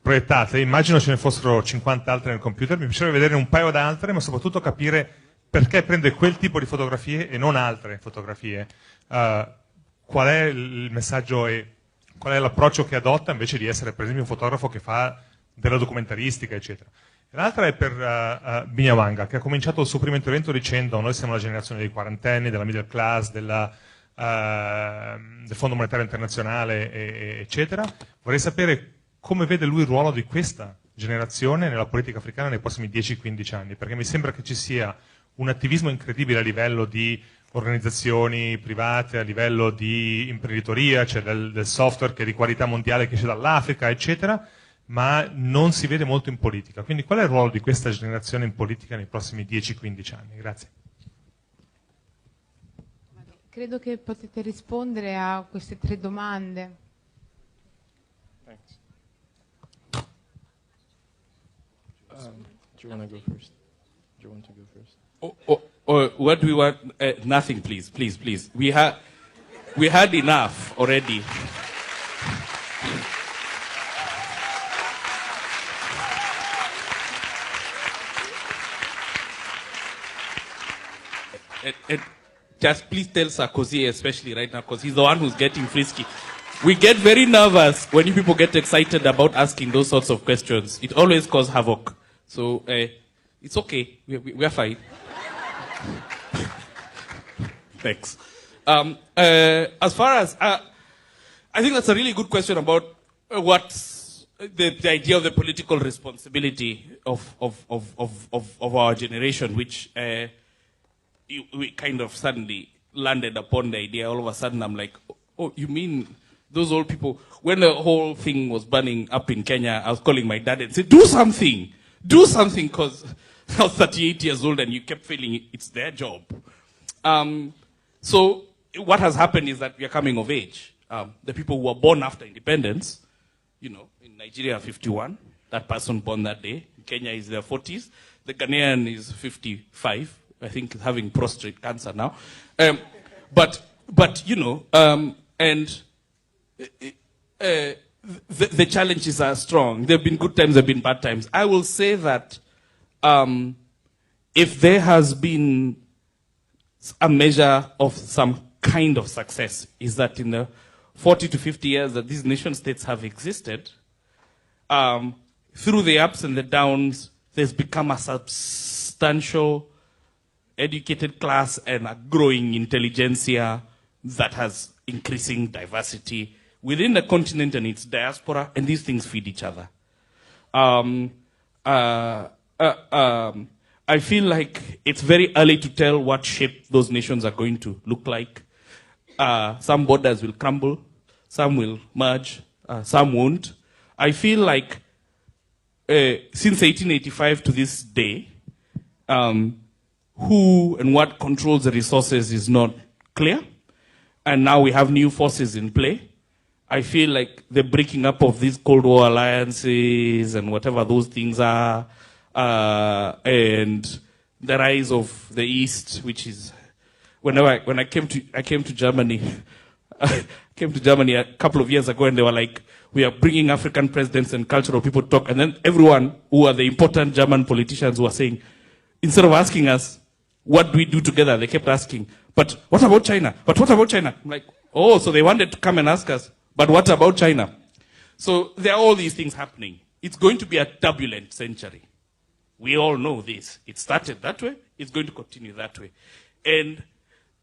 proiettate, immagino ce ne fossero 50 altre nel computer, mi piacerebbe vedere un paio d'altre, ma soprattutto capire perché prende quel tipo di fotografie e non altre fotografie. Qual è il messaggio e qual è l'approccio che adotta invece di essere per esempio un fotografo che fa della documentaristica, eccetera. L'altra è per Binyavanga, che ha cominciato il suo primo intervento dicendo: noi siamo la generazione dei quarantenni, della middle class, del Fondo Monetario Internazionale, eccetera. Vorrei sapere come vede lui il ruolo di questa generazione nella politica africana nei prossimi 10-15 anni, perché mi sembra che ci sia un attivismo incredibile a livello di organizzazioni private, a livello di imprenditoria, cioè del software che è di qualità mondiale che esce dall'Africa, eccetera, ma non si vede molto in politica. Quindi qual è il ruolo di questa generazione in politica nei prossimi 10-15 anni? Grazie. Credo che potete rispondere a queste 3 domande. Thanks. Do you want to go first? Do you want to go first? What do we want? Nothing, please, please, please. We had enough already. Just please tell Sarkozy, especially right now, because he's the one who's getting frisky. We get very nervous when you people get excited about asking those sorts of questions. It always causes havoc. So it's okay. We're fine. Thanks. As far as I think that's a really good question about what's the idea of the political responsibility of our generation, which we kind of suddenly landed upon the idea. All of a sudden, I'm like, oh, you mean those old people, when the whole thing was burning up in Kenya, I was calling my dad and said, do something, because I was 38 years old and you kept feeling it's their job. So what has happened is that we are coming of age. The people who were born after independence, in Nigeria 51, that person born that day. In Kenya is their 40s. The Ghanaian is 55, I think, is having prostate cancer now. But the challenges are strong. There have been good times, there have been bad times. I will say that if there has been a measure of some kind of success, is that in the 40 to 50 years that these nation states have existed, through the ups and the downs, there's become a substantial educated class and a growing intelligentsia that has increasing diversity within the continent and its diaspora, and these things feed each other. I feel like it's very early to tell what shape those nations are going to look like. Some borders will crumble, some will merge, some won't. I feel like since 1885 to this day, who and what controls the resources is not clear. And now we have new forces in play. I feel like the breaking up of these Cold War alliances and whatever those things are, and the rise of the East, which is, when I came to Germany, I came to Germany a couple of years ago, and they were like, we are bringing African presidents and cultural people to talk, and then everyone who are the important German politicians were saying, instead of asking us, what do we do together? They kept asking, but what about China? But what about China? I'm like, oh, so they wanted to come and ask us, but what about China? So there are all these things happening. It's going to be a turbulent century. We all know this. It started that way. It's going to continue that way. And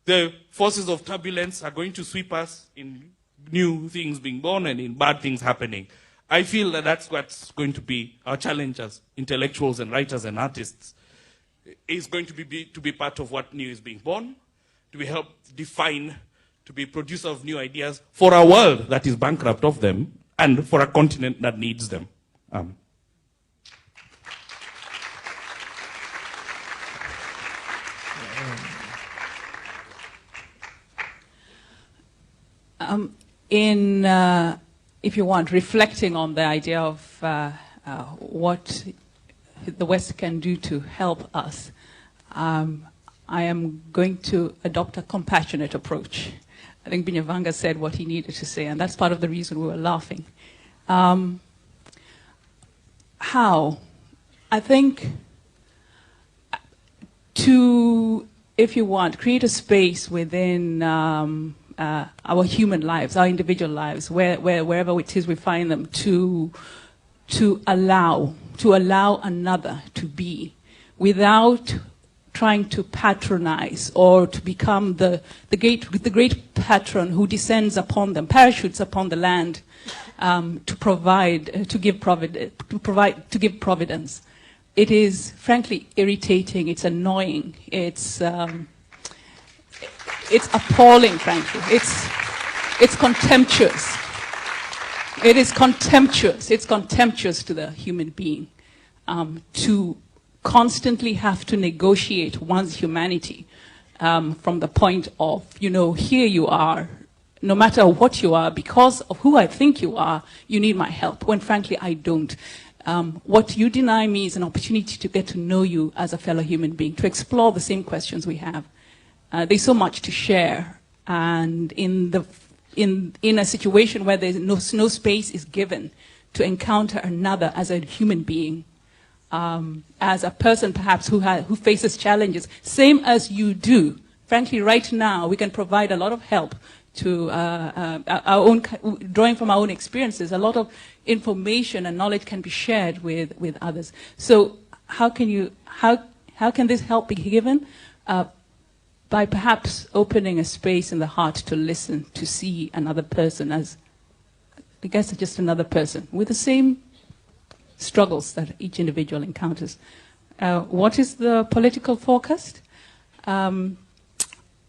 the forces of turbulence are going to sweep us in new things being born and in bad things happening. I feel that that's what's going to be our challenge as intellectuals and writers and artists. Is going to be part of what new is being born, to be help define, to be producer of new ideas for a world that is bankrupt of them and for a continent that needs them. If you want, reflecting on the idea of what the West can do to help us, I am going to adopt a compassionate approach. I think Binyavanga said what he needed to say, and that's part of the reason we were laughing. How? I think to, if you want, create a space within our human lives, our individual lives, wherever it is we find them, to allow another to be, without trying to patronize or to become the great patron who descends upon them, parachutes upon the land, to give providence. It is frankly irritating. It's annoying. It's appalling, frankly. It's contemptuous. It is contemptuous. It's contemptuous to the human being to constantly have to negotiate one's humanity from the point of, here you are, no matter what you are, because of who I think you are, you need my help, when frankly I don't. What you deny me is an opportunity to get to know you as a fellow human being, to explore the same questions we have. There's so much to share, and in a situation where there's no space is given to encounter another as a human being, as a person perhaps who faces challenges, same as you do. Frankly, right now, we can provide a lot of help to our own, drawing from our own experiences. A lot of information and knowledge can be shared with others. So how can this help be given? By perhaps opening a space in the heart to listen, to see another person as, I guess, just another person with the same struggles that each individual encounters. What is the political forecast?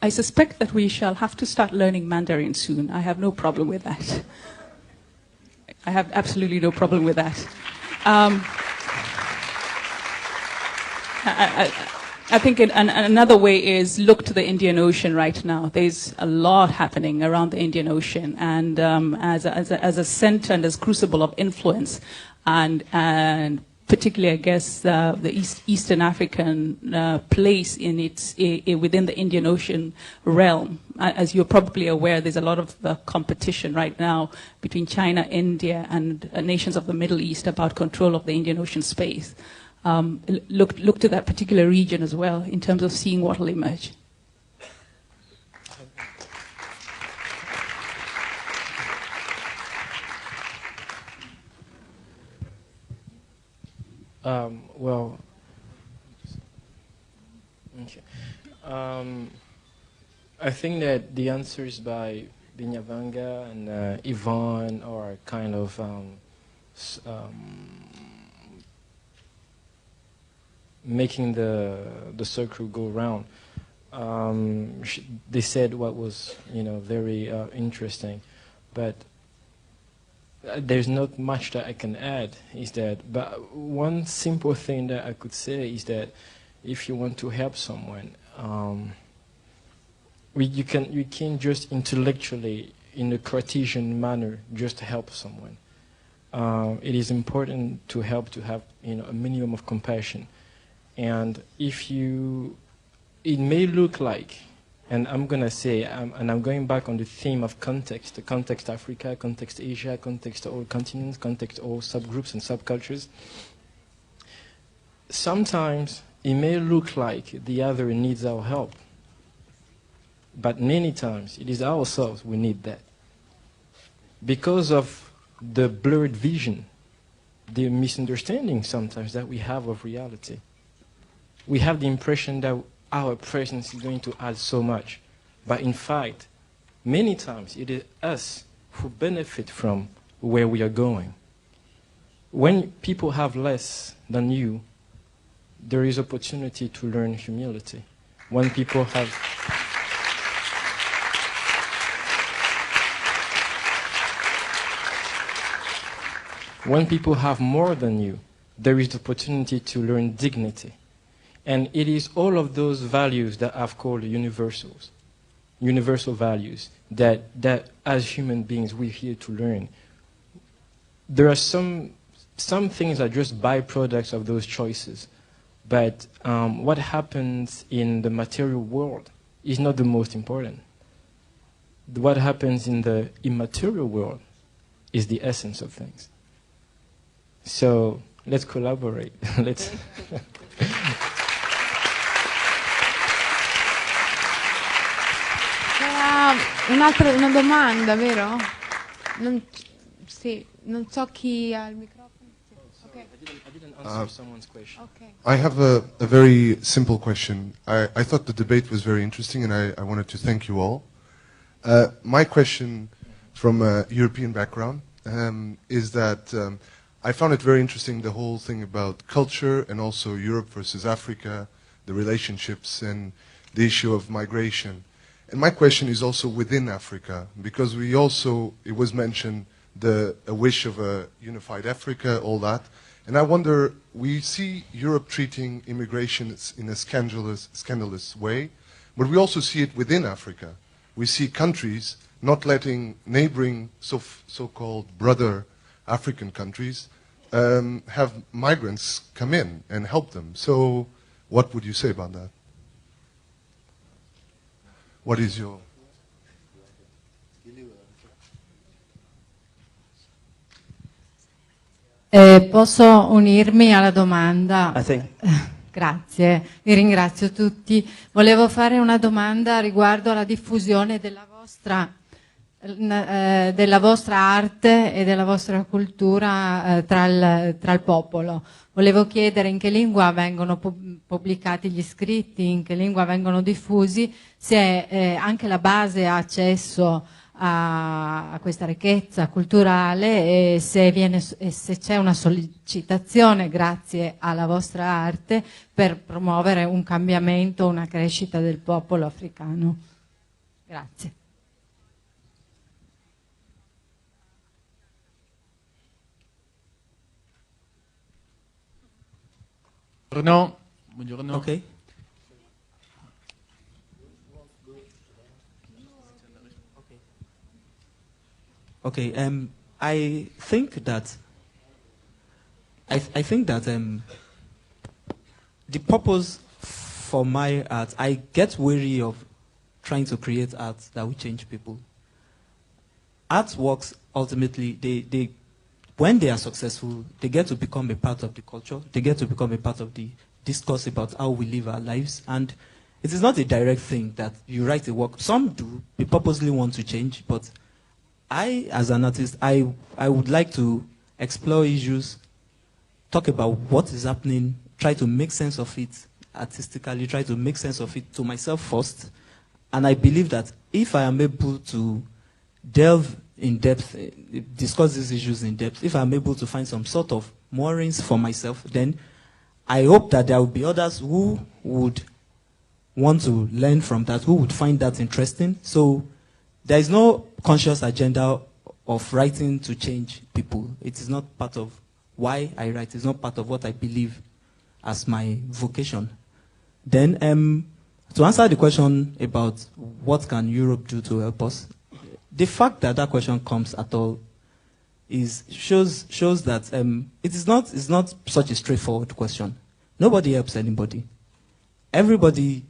I suspect that we shall have to start learning Mandarin soon. I have no problem with that. I have absolutely no problem with that. I think another way is look to the Indian Ocean right now. There's a lot happening around the Indian Ocean, and as a center and as crucible of influence, and particularly, I guess, the Eastern African place in within the Indian Ocean realm. As you're probably aware, there's a lot of competition right now between China, India, and nations of the Middle East about control of the Indian Ocean space. Look to that particular region as well in terms of seeing what will emerge. Well, okay. I think that the answers by Binyavanga and Yvonne are kind of making the circle go round. They said what was, very interesting, but there's not much that I can add. But one simple thing that I could say is that if you want to help someone, you can't just intellectually, in a Cartesian manner, just help someone. It is important to help to have a minimum of compassion. And it may look like, and I'm going to say, and I'm going back on the theme of context, the context Africa, context Asia, context all continents, context all subgroups and subcultures. Sometimes it may look like the other needs our help, but many times it is ourselves we need that. Because of the blurred vision, the misunderstanding sometimes that we have of reality. We have the impression that our presence is going to add so much. But in fact, many times it is us who benefit from where we are going. When people have less than you, there is opportunity to learn humility. When people have... When people have more than you, there is the opportunity to learn dignity. And it is all of those values that I've called universals, universal values, that as human beings we're here to learn. There are some things that are just byproducts of those choices. But what happens in the material world is not the most important. What happens in the immaterial world is the essence of things. So let's collaborate. Let's... Una domanda, vero? Non so chi ha il microfono. Okay. I didn't answer someone's question. Okay. I have a very simple question. I thought the debate was very interesting, and I wanted to thank you all. My question from a European background is that I found it very interesting, the whole thing about culture and also Europe versus Africa, the relationships and the issue of migration. And my question is also within Africa, because it was mentioned, a wish of a unified Africa, all that. And I wonder, we see Europe treating immigration in a scandalous way, but we also see it within Africa. We see countries not letting neighboring so-called brother African countries have migrants come in and help them. So what would you say about that? What is your... Posso unirmi alla domanda? Grazie, vi ringrazio tutti. Volevo fare una domanda riguardo alla diffusione della vostra arte e della vostra cultura tra il popolo. Volevo chiedere in che lingua vengono pubblicati gli scritti, in che lingua vengono diffusi, se anche la base ha accesso a questa ricchezza culturale, e se c'è una sollecitazione grazie alla vostra arte per promuovere un cambiamento, una crescita del popolo africano. Grazie. Buongiorno. Okay. Okay. I think that the purpose for my art, I get weary of trying to create art that will change people. Artworks ultimately, they when they are successful, they get to become a part of the culture. They get to become a part of the discourse about how we live our lives. And it is not a direct thing that you write a work. Some do, they purposely want to change, but I, as an artist, I would like to explore issues, talk about what is happening, try to make sense of it artistically, try to make sense of it to myself first. And I believe that if I am able to delve in depth, discuss these issues in depth, if I'm able to find some sort of moorings for myself, then I hope that there will be others who would want to learn from that, who would find that interesting. So there is no conscious agenda of writing to change people. It is not part of why I write. It's not part of what I believe as my vocation. Then, to answer the question about what can Europe do to help us, the fact that that question comes at all shows that it's not such a straightforward question. Nobody helps anybody. Everybody,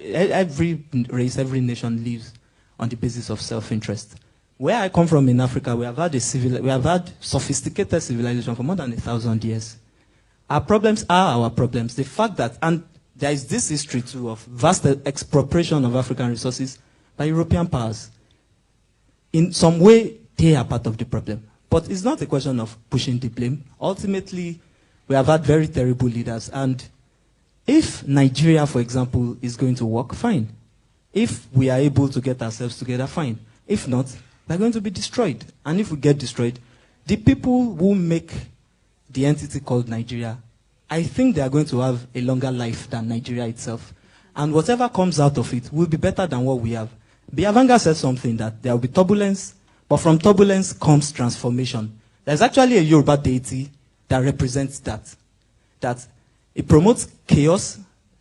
every race, every nation lives on the basis of self-interest. Where I come from in Africa, we have had sophisticated civilization for more than 1,000 years. Our problems are our problems. The fact that, and there is this history too of vast expropriation of African resources by European powers. In some way, they are part of the problem. But it's not a question of pushing the blame. Ultimately, we have had very terrible leaders. And if Nigeria, for example, is going to work, fine. If we are able to get ourselves together, fine. If not, we're going to be destroyed. And if we get destroyed, the people who make the entity called Nigeria, I think they are going to have a longer life than Nigeria itself. And whatever comes out of it will be better than what we have. Binyavanga said something that there will be turbulence, but from turbulence comes transformation. There's actually a Yoruba deity that represents that. That it promotes chaos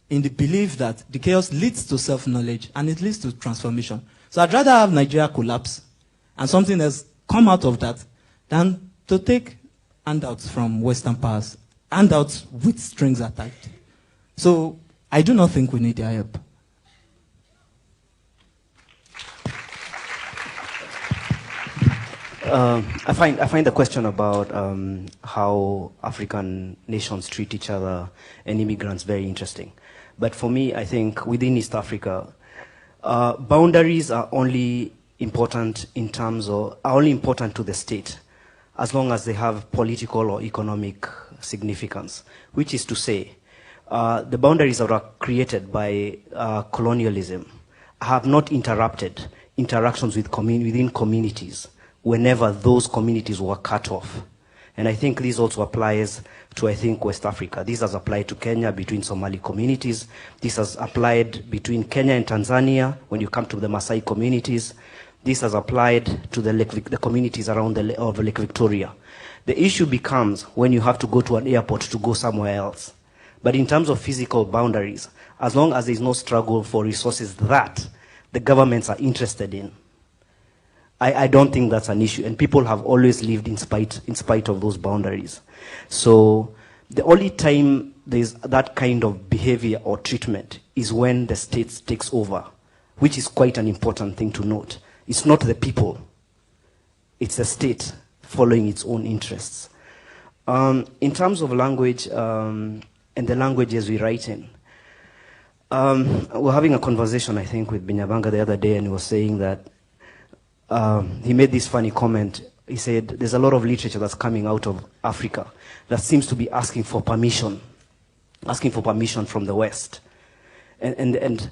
in the belief that the chaos leads to self-knowledge and it leads to transformation. So I'd rather have Nigeria collapse and something else come out of that than to take handouts from Western powers, handouts with strings attached. So I do not think we need their help. I find the question about how African nations treat each other and immigrants very interesting. But for me, I think within East Africa, boundaries are only important in terms of, are only important to the state as long as they have political or economic significance, which is to say, the boundaries that are created by colonialism have not interrupted interactions within communities whenever those communities were cut off. And I think this also applies to, I think, West Africa. This has applied to Kenya between Somali communities. This has applied between Kenya and Tanzania when you come to the Maasai communities. This has applied to the communities around the Lake Victoria. The issue becomes when you have to go to an airport to go somewhere else. But in terms of physical boundaries, as long as there is no struggle for resources that the governments are interested in, I don't think that's an issue, and people have always lived in spite of those boundaries. So the only time there's that kind of behavior or treatment is when the state takes over, which is quite an important thing to note. It's not the people, it's the state following its own interests. In terms of language and the languages we write in, we're having a conversation, I think, with Binyavanga the other day, and he was saying that he made this funny comment. He said, there's a lot of literature that's coming out of Africa that seems to be asking for permission from the West. And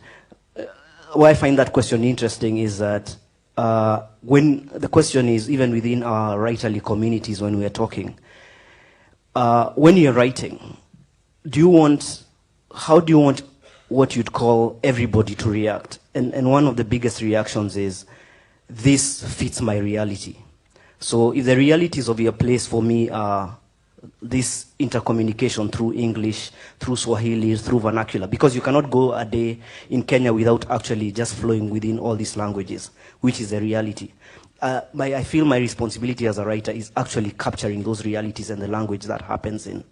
why I find that question interesting is that when the question is, even within our writerly communities when we are talking, when you're writing, how do you want what you'd call everybody to react? And one of the biggest reactions is, this fits my reality. So if the realities of your place for me are this intercommunication through English, through Swahili, through vernacular, because you cannot go a day in Kenya without actually just flowing within all these languages, which is a reality. I feel my responsibility as a writer is actually capturing those realities and the language that happens in.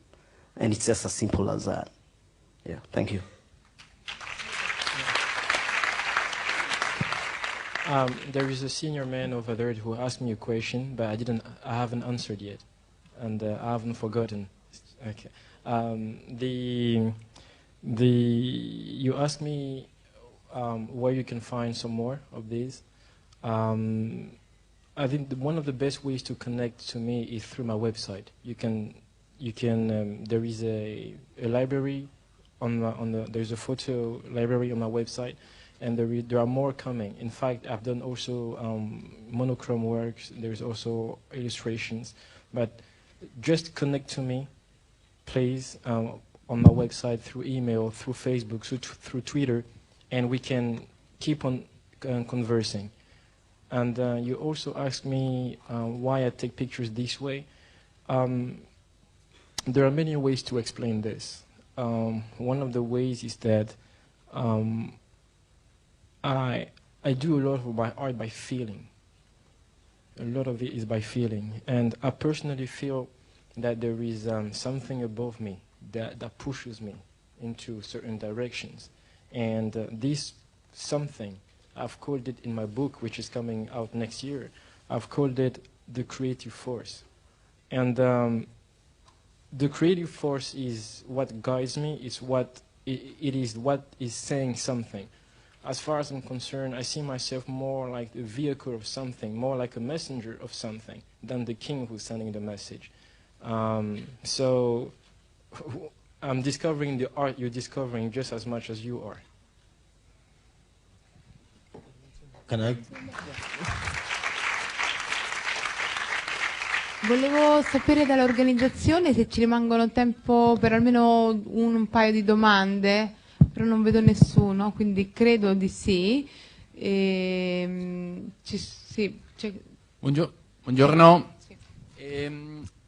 And it's just as simple as that. Yeah, thank you. There is a senior man over there who asked me a question, but I haven't answered yet, and I haven't forgotten. Okay. You asked me where you can find some more of these. I think one of the best ways to connect to me is through my website. There is a library there's a photo library on my website, and there are more coming. In fact, I've done also monochrome works. There's also illustrations. But just connect to me, please, on my website, through email, through Facebook, through Twitter, and we can keep on conversing. And you also asked me why I take pictures this way. There are many ways to explain this. One of the ways is that I do a lot of my art by feeling. A lot of it is by feeling. And I personally feel that there is something above me that pushes me into certain directions. And this something, I've called it in my book, which is coming out next year, I've called it the creative force. And the creative force is what guides me, it is what is saying something. As far as I'm concerned, I see myself more like the vehicle of something, more like a messenger of something, than the king who's sending the message. So I'm discovering the art you're discovering just as much as you are. Can I? Volevo sapere dall'organizzazione se ci rimangono tempo per almeno un paio di domande, però non vedo nessuno, quindi credo di sì. Buongiorno.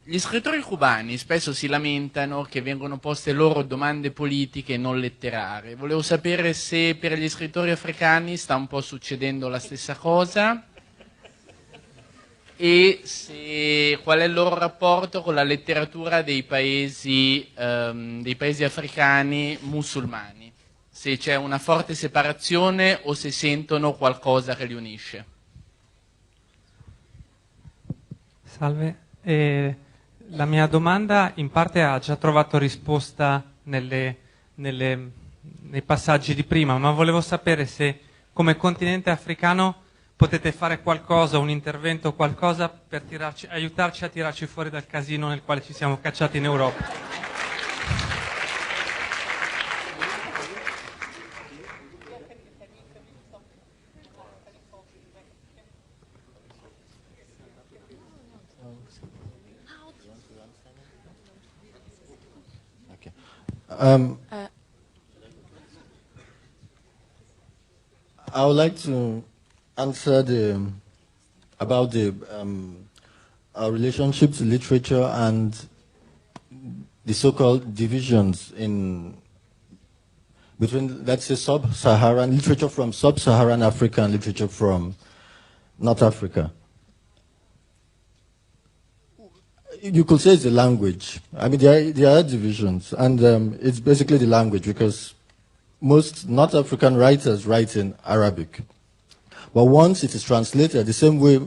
Gli scrittori cubani spesso si lamentano che vengono poste loro domande politiche e non letterarie. Volevo sapere se per gli scrittori africani sta un po' succedendo la stessa cosa e qual è il loro rapporto con la letteratura dei paesi africani musulmani, se c'è una forte separazione o se sentono qualcosa che li unisce. Salve, la mia domanda in parte ha già trovato risposta nei passaggi di prima, ma volevo sapere se come continente africano potete fare qualcosa, un intervento, qualcosa per aiutarci a tirarci fuori dal casino nel quale ci siamo cacciati in Europa. I would like to answer about our relationship to literature and the so-called divisions between, let's say, sub-Saharan literature from sub-Saharan Africa and literature from North Africa. You could say it's the language. I mean, there are divisions, and it's basically the language, because most North African writers write in Arabic. But once it is translated, the same way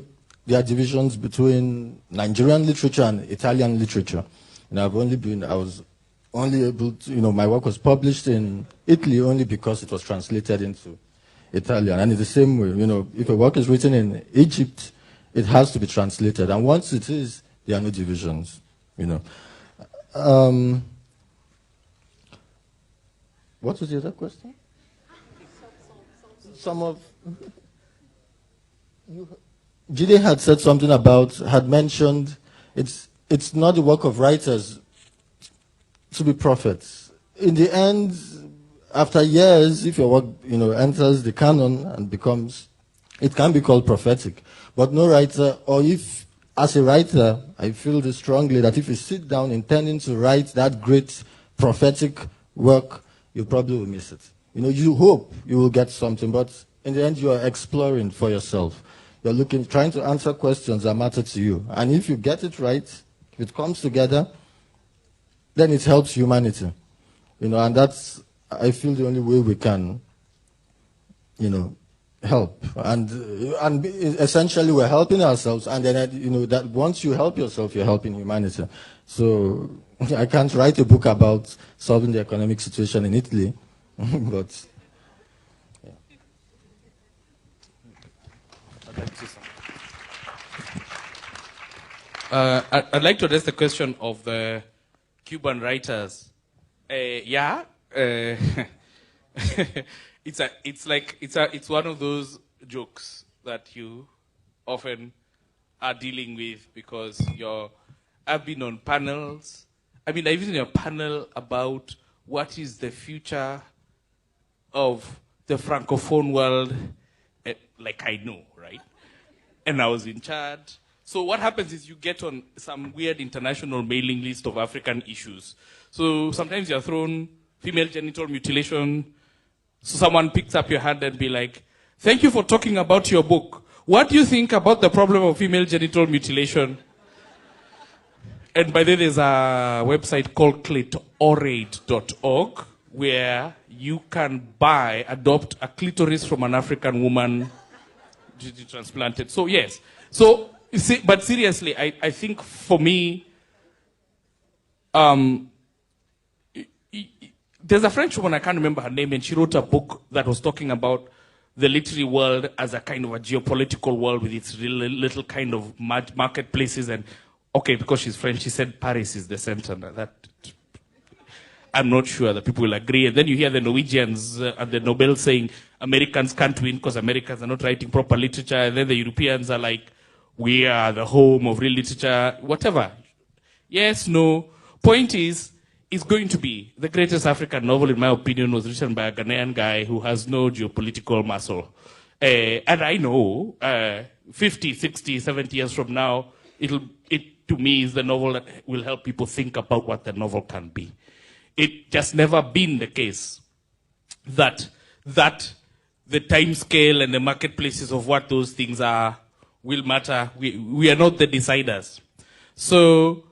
there are divisions between Nigerian literature and Italian literature. And I was only able to, my work was published in Italy only because it was translated into Italian. And in the same way, if a work is written in Egypt, it has to be translated. And once it is, there are no divisions, What was the other question? Jide had mentioned it's not the work of writers to be prophets. In the end, after years, if your work enters the canon and it can be called prophetic. But no writer, or if as a writer, I feel this strongly that if you sit down intending to write that great prophetic work, you probably will miss it. You hope you will get something, but in the end, you are exploring for yourself. You're trying to answer questions that matter to you. And if you get it right, if it comes together, then it helps humanity. And that's, I feel, the only way we can, help. And essentially we're helping ourselves, and then, that once you help yourself, you're helping humanity. So I can't write a book about solving the economic situation in Italy, but... I'd like to address the question of the Cuban writers. It's one of those jokes that you often are dealing with because I've been on panels. I've been on a panel about what is the future of the Francophone world, like I know, right? And I was in charge. So what happens is you get on some weird international mailing list of African issues. So sometimes you're thrown female genital mutilation. So someone picks up your hand and be like, thank you for talking about your book. What do you think about the problem of female genital mutilation? And by the way, there's a website called clitoraid.org where you can adopt a clitoris from an African woman transplanted. So yes. So, but seriously, I think for me, there's a French woman, I can't remember her name, and she wrote a book that was talking about the literary world as a kind of a geopolitical world with its little kind of marketplaces. And okay, because she's French, she said Paris is the center. That I'm not sure that people will agree. And then you hear the Norwegians at the Nobel saying Americans can't win because Americans are not writing proper literature. And then the Europeans are like, we are the home of real literature, whatever. Yes, no. Point is, it's going to be the greatest African novel, in my opinion, was written by a Ghanaian guy who has no geopolitical muscle. And I know 50, 60, 70 years from now, it to me is the novel that will help people think about what the novel can be. It just never been the case that the time scale and the marketplaces of what those things are will matter. We are not the deciders. So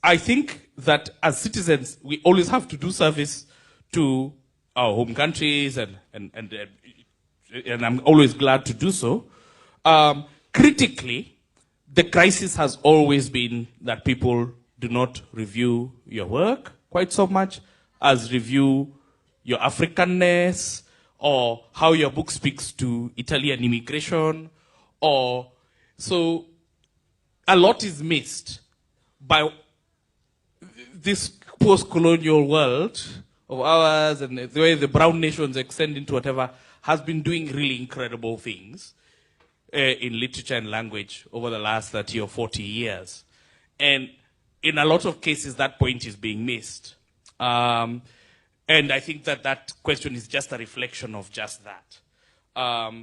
I think that as citizens, we always have to do service to our home countries, and I'm always glad to do so. Critically, the crisis has always been that people do not review your work quite so much as review your Africanness or how your book speaks to Italian immigration, so a lot is missed by this post-colonial world of ours, and the way the brown nations extend into whatever, has been doing really incredible things in literature and language over the last 30 or 40 years. And in a lot of cases, that point is being missed. And I think that question is just a reflection of just that.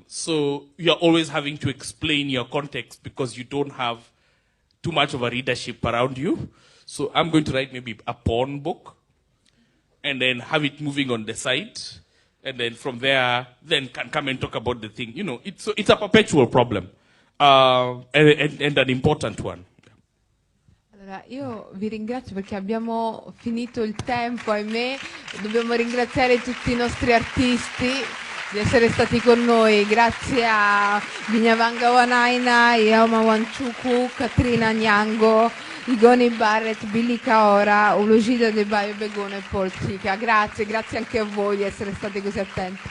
So you're always having to explain your context because you don't have too much of a readership around you. So I'm going to write maybe a porn book and then have it moving on the site. And then from there, then can come and talk about the thing. It's a perpetual problem and an important one. Allora, io vi ringrazio perché abbiamo finito il tempo, ahimè. Dobbiamo ringraziare tutti i nostri artisti di essere stati con noi. Grazie a Binyavanga Wainaina, Iheoma Nwachukwu, Katrina Anyango, Igoni Barrett, Kahora, Olujide, Adebayo-Begun e Sika. Grazie anche a voi di essere stati così attenti.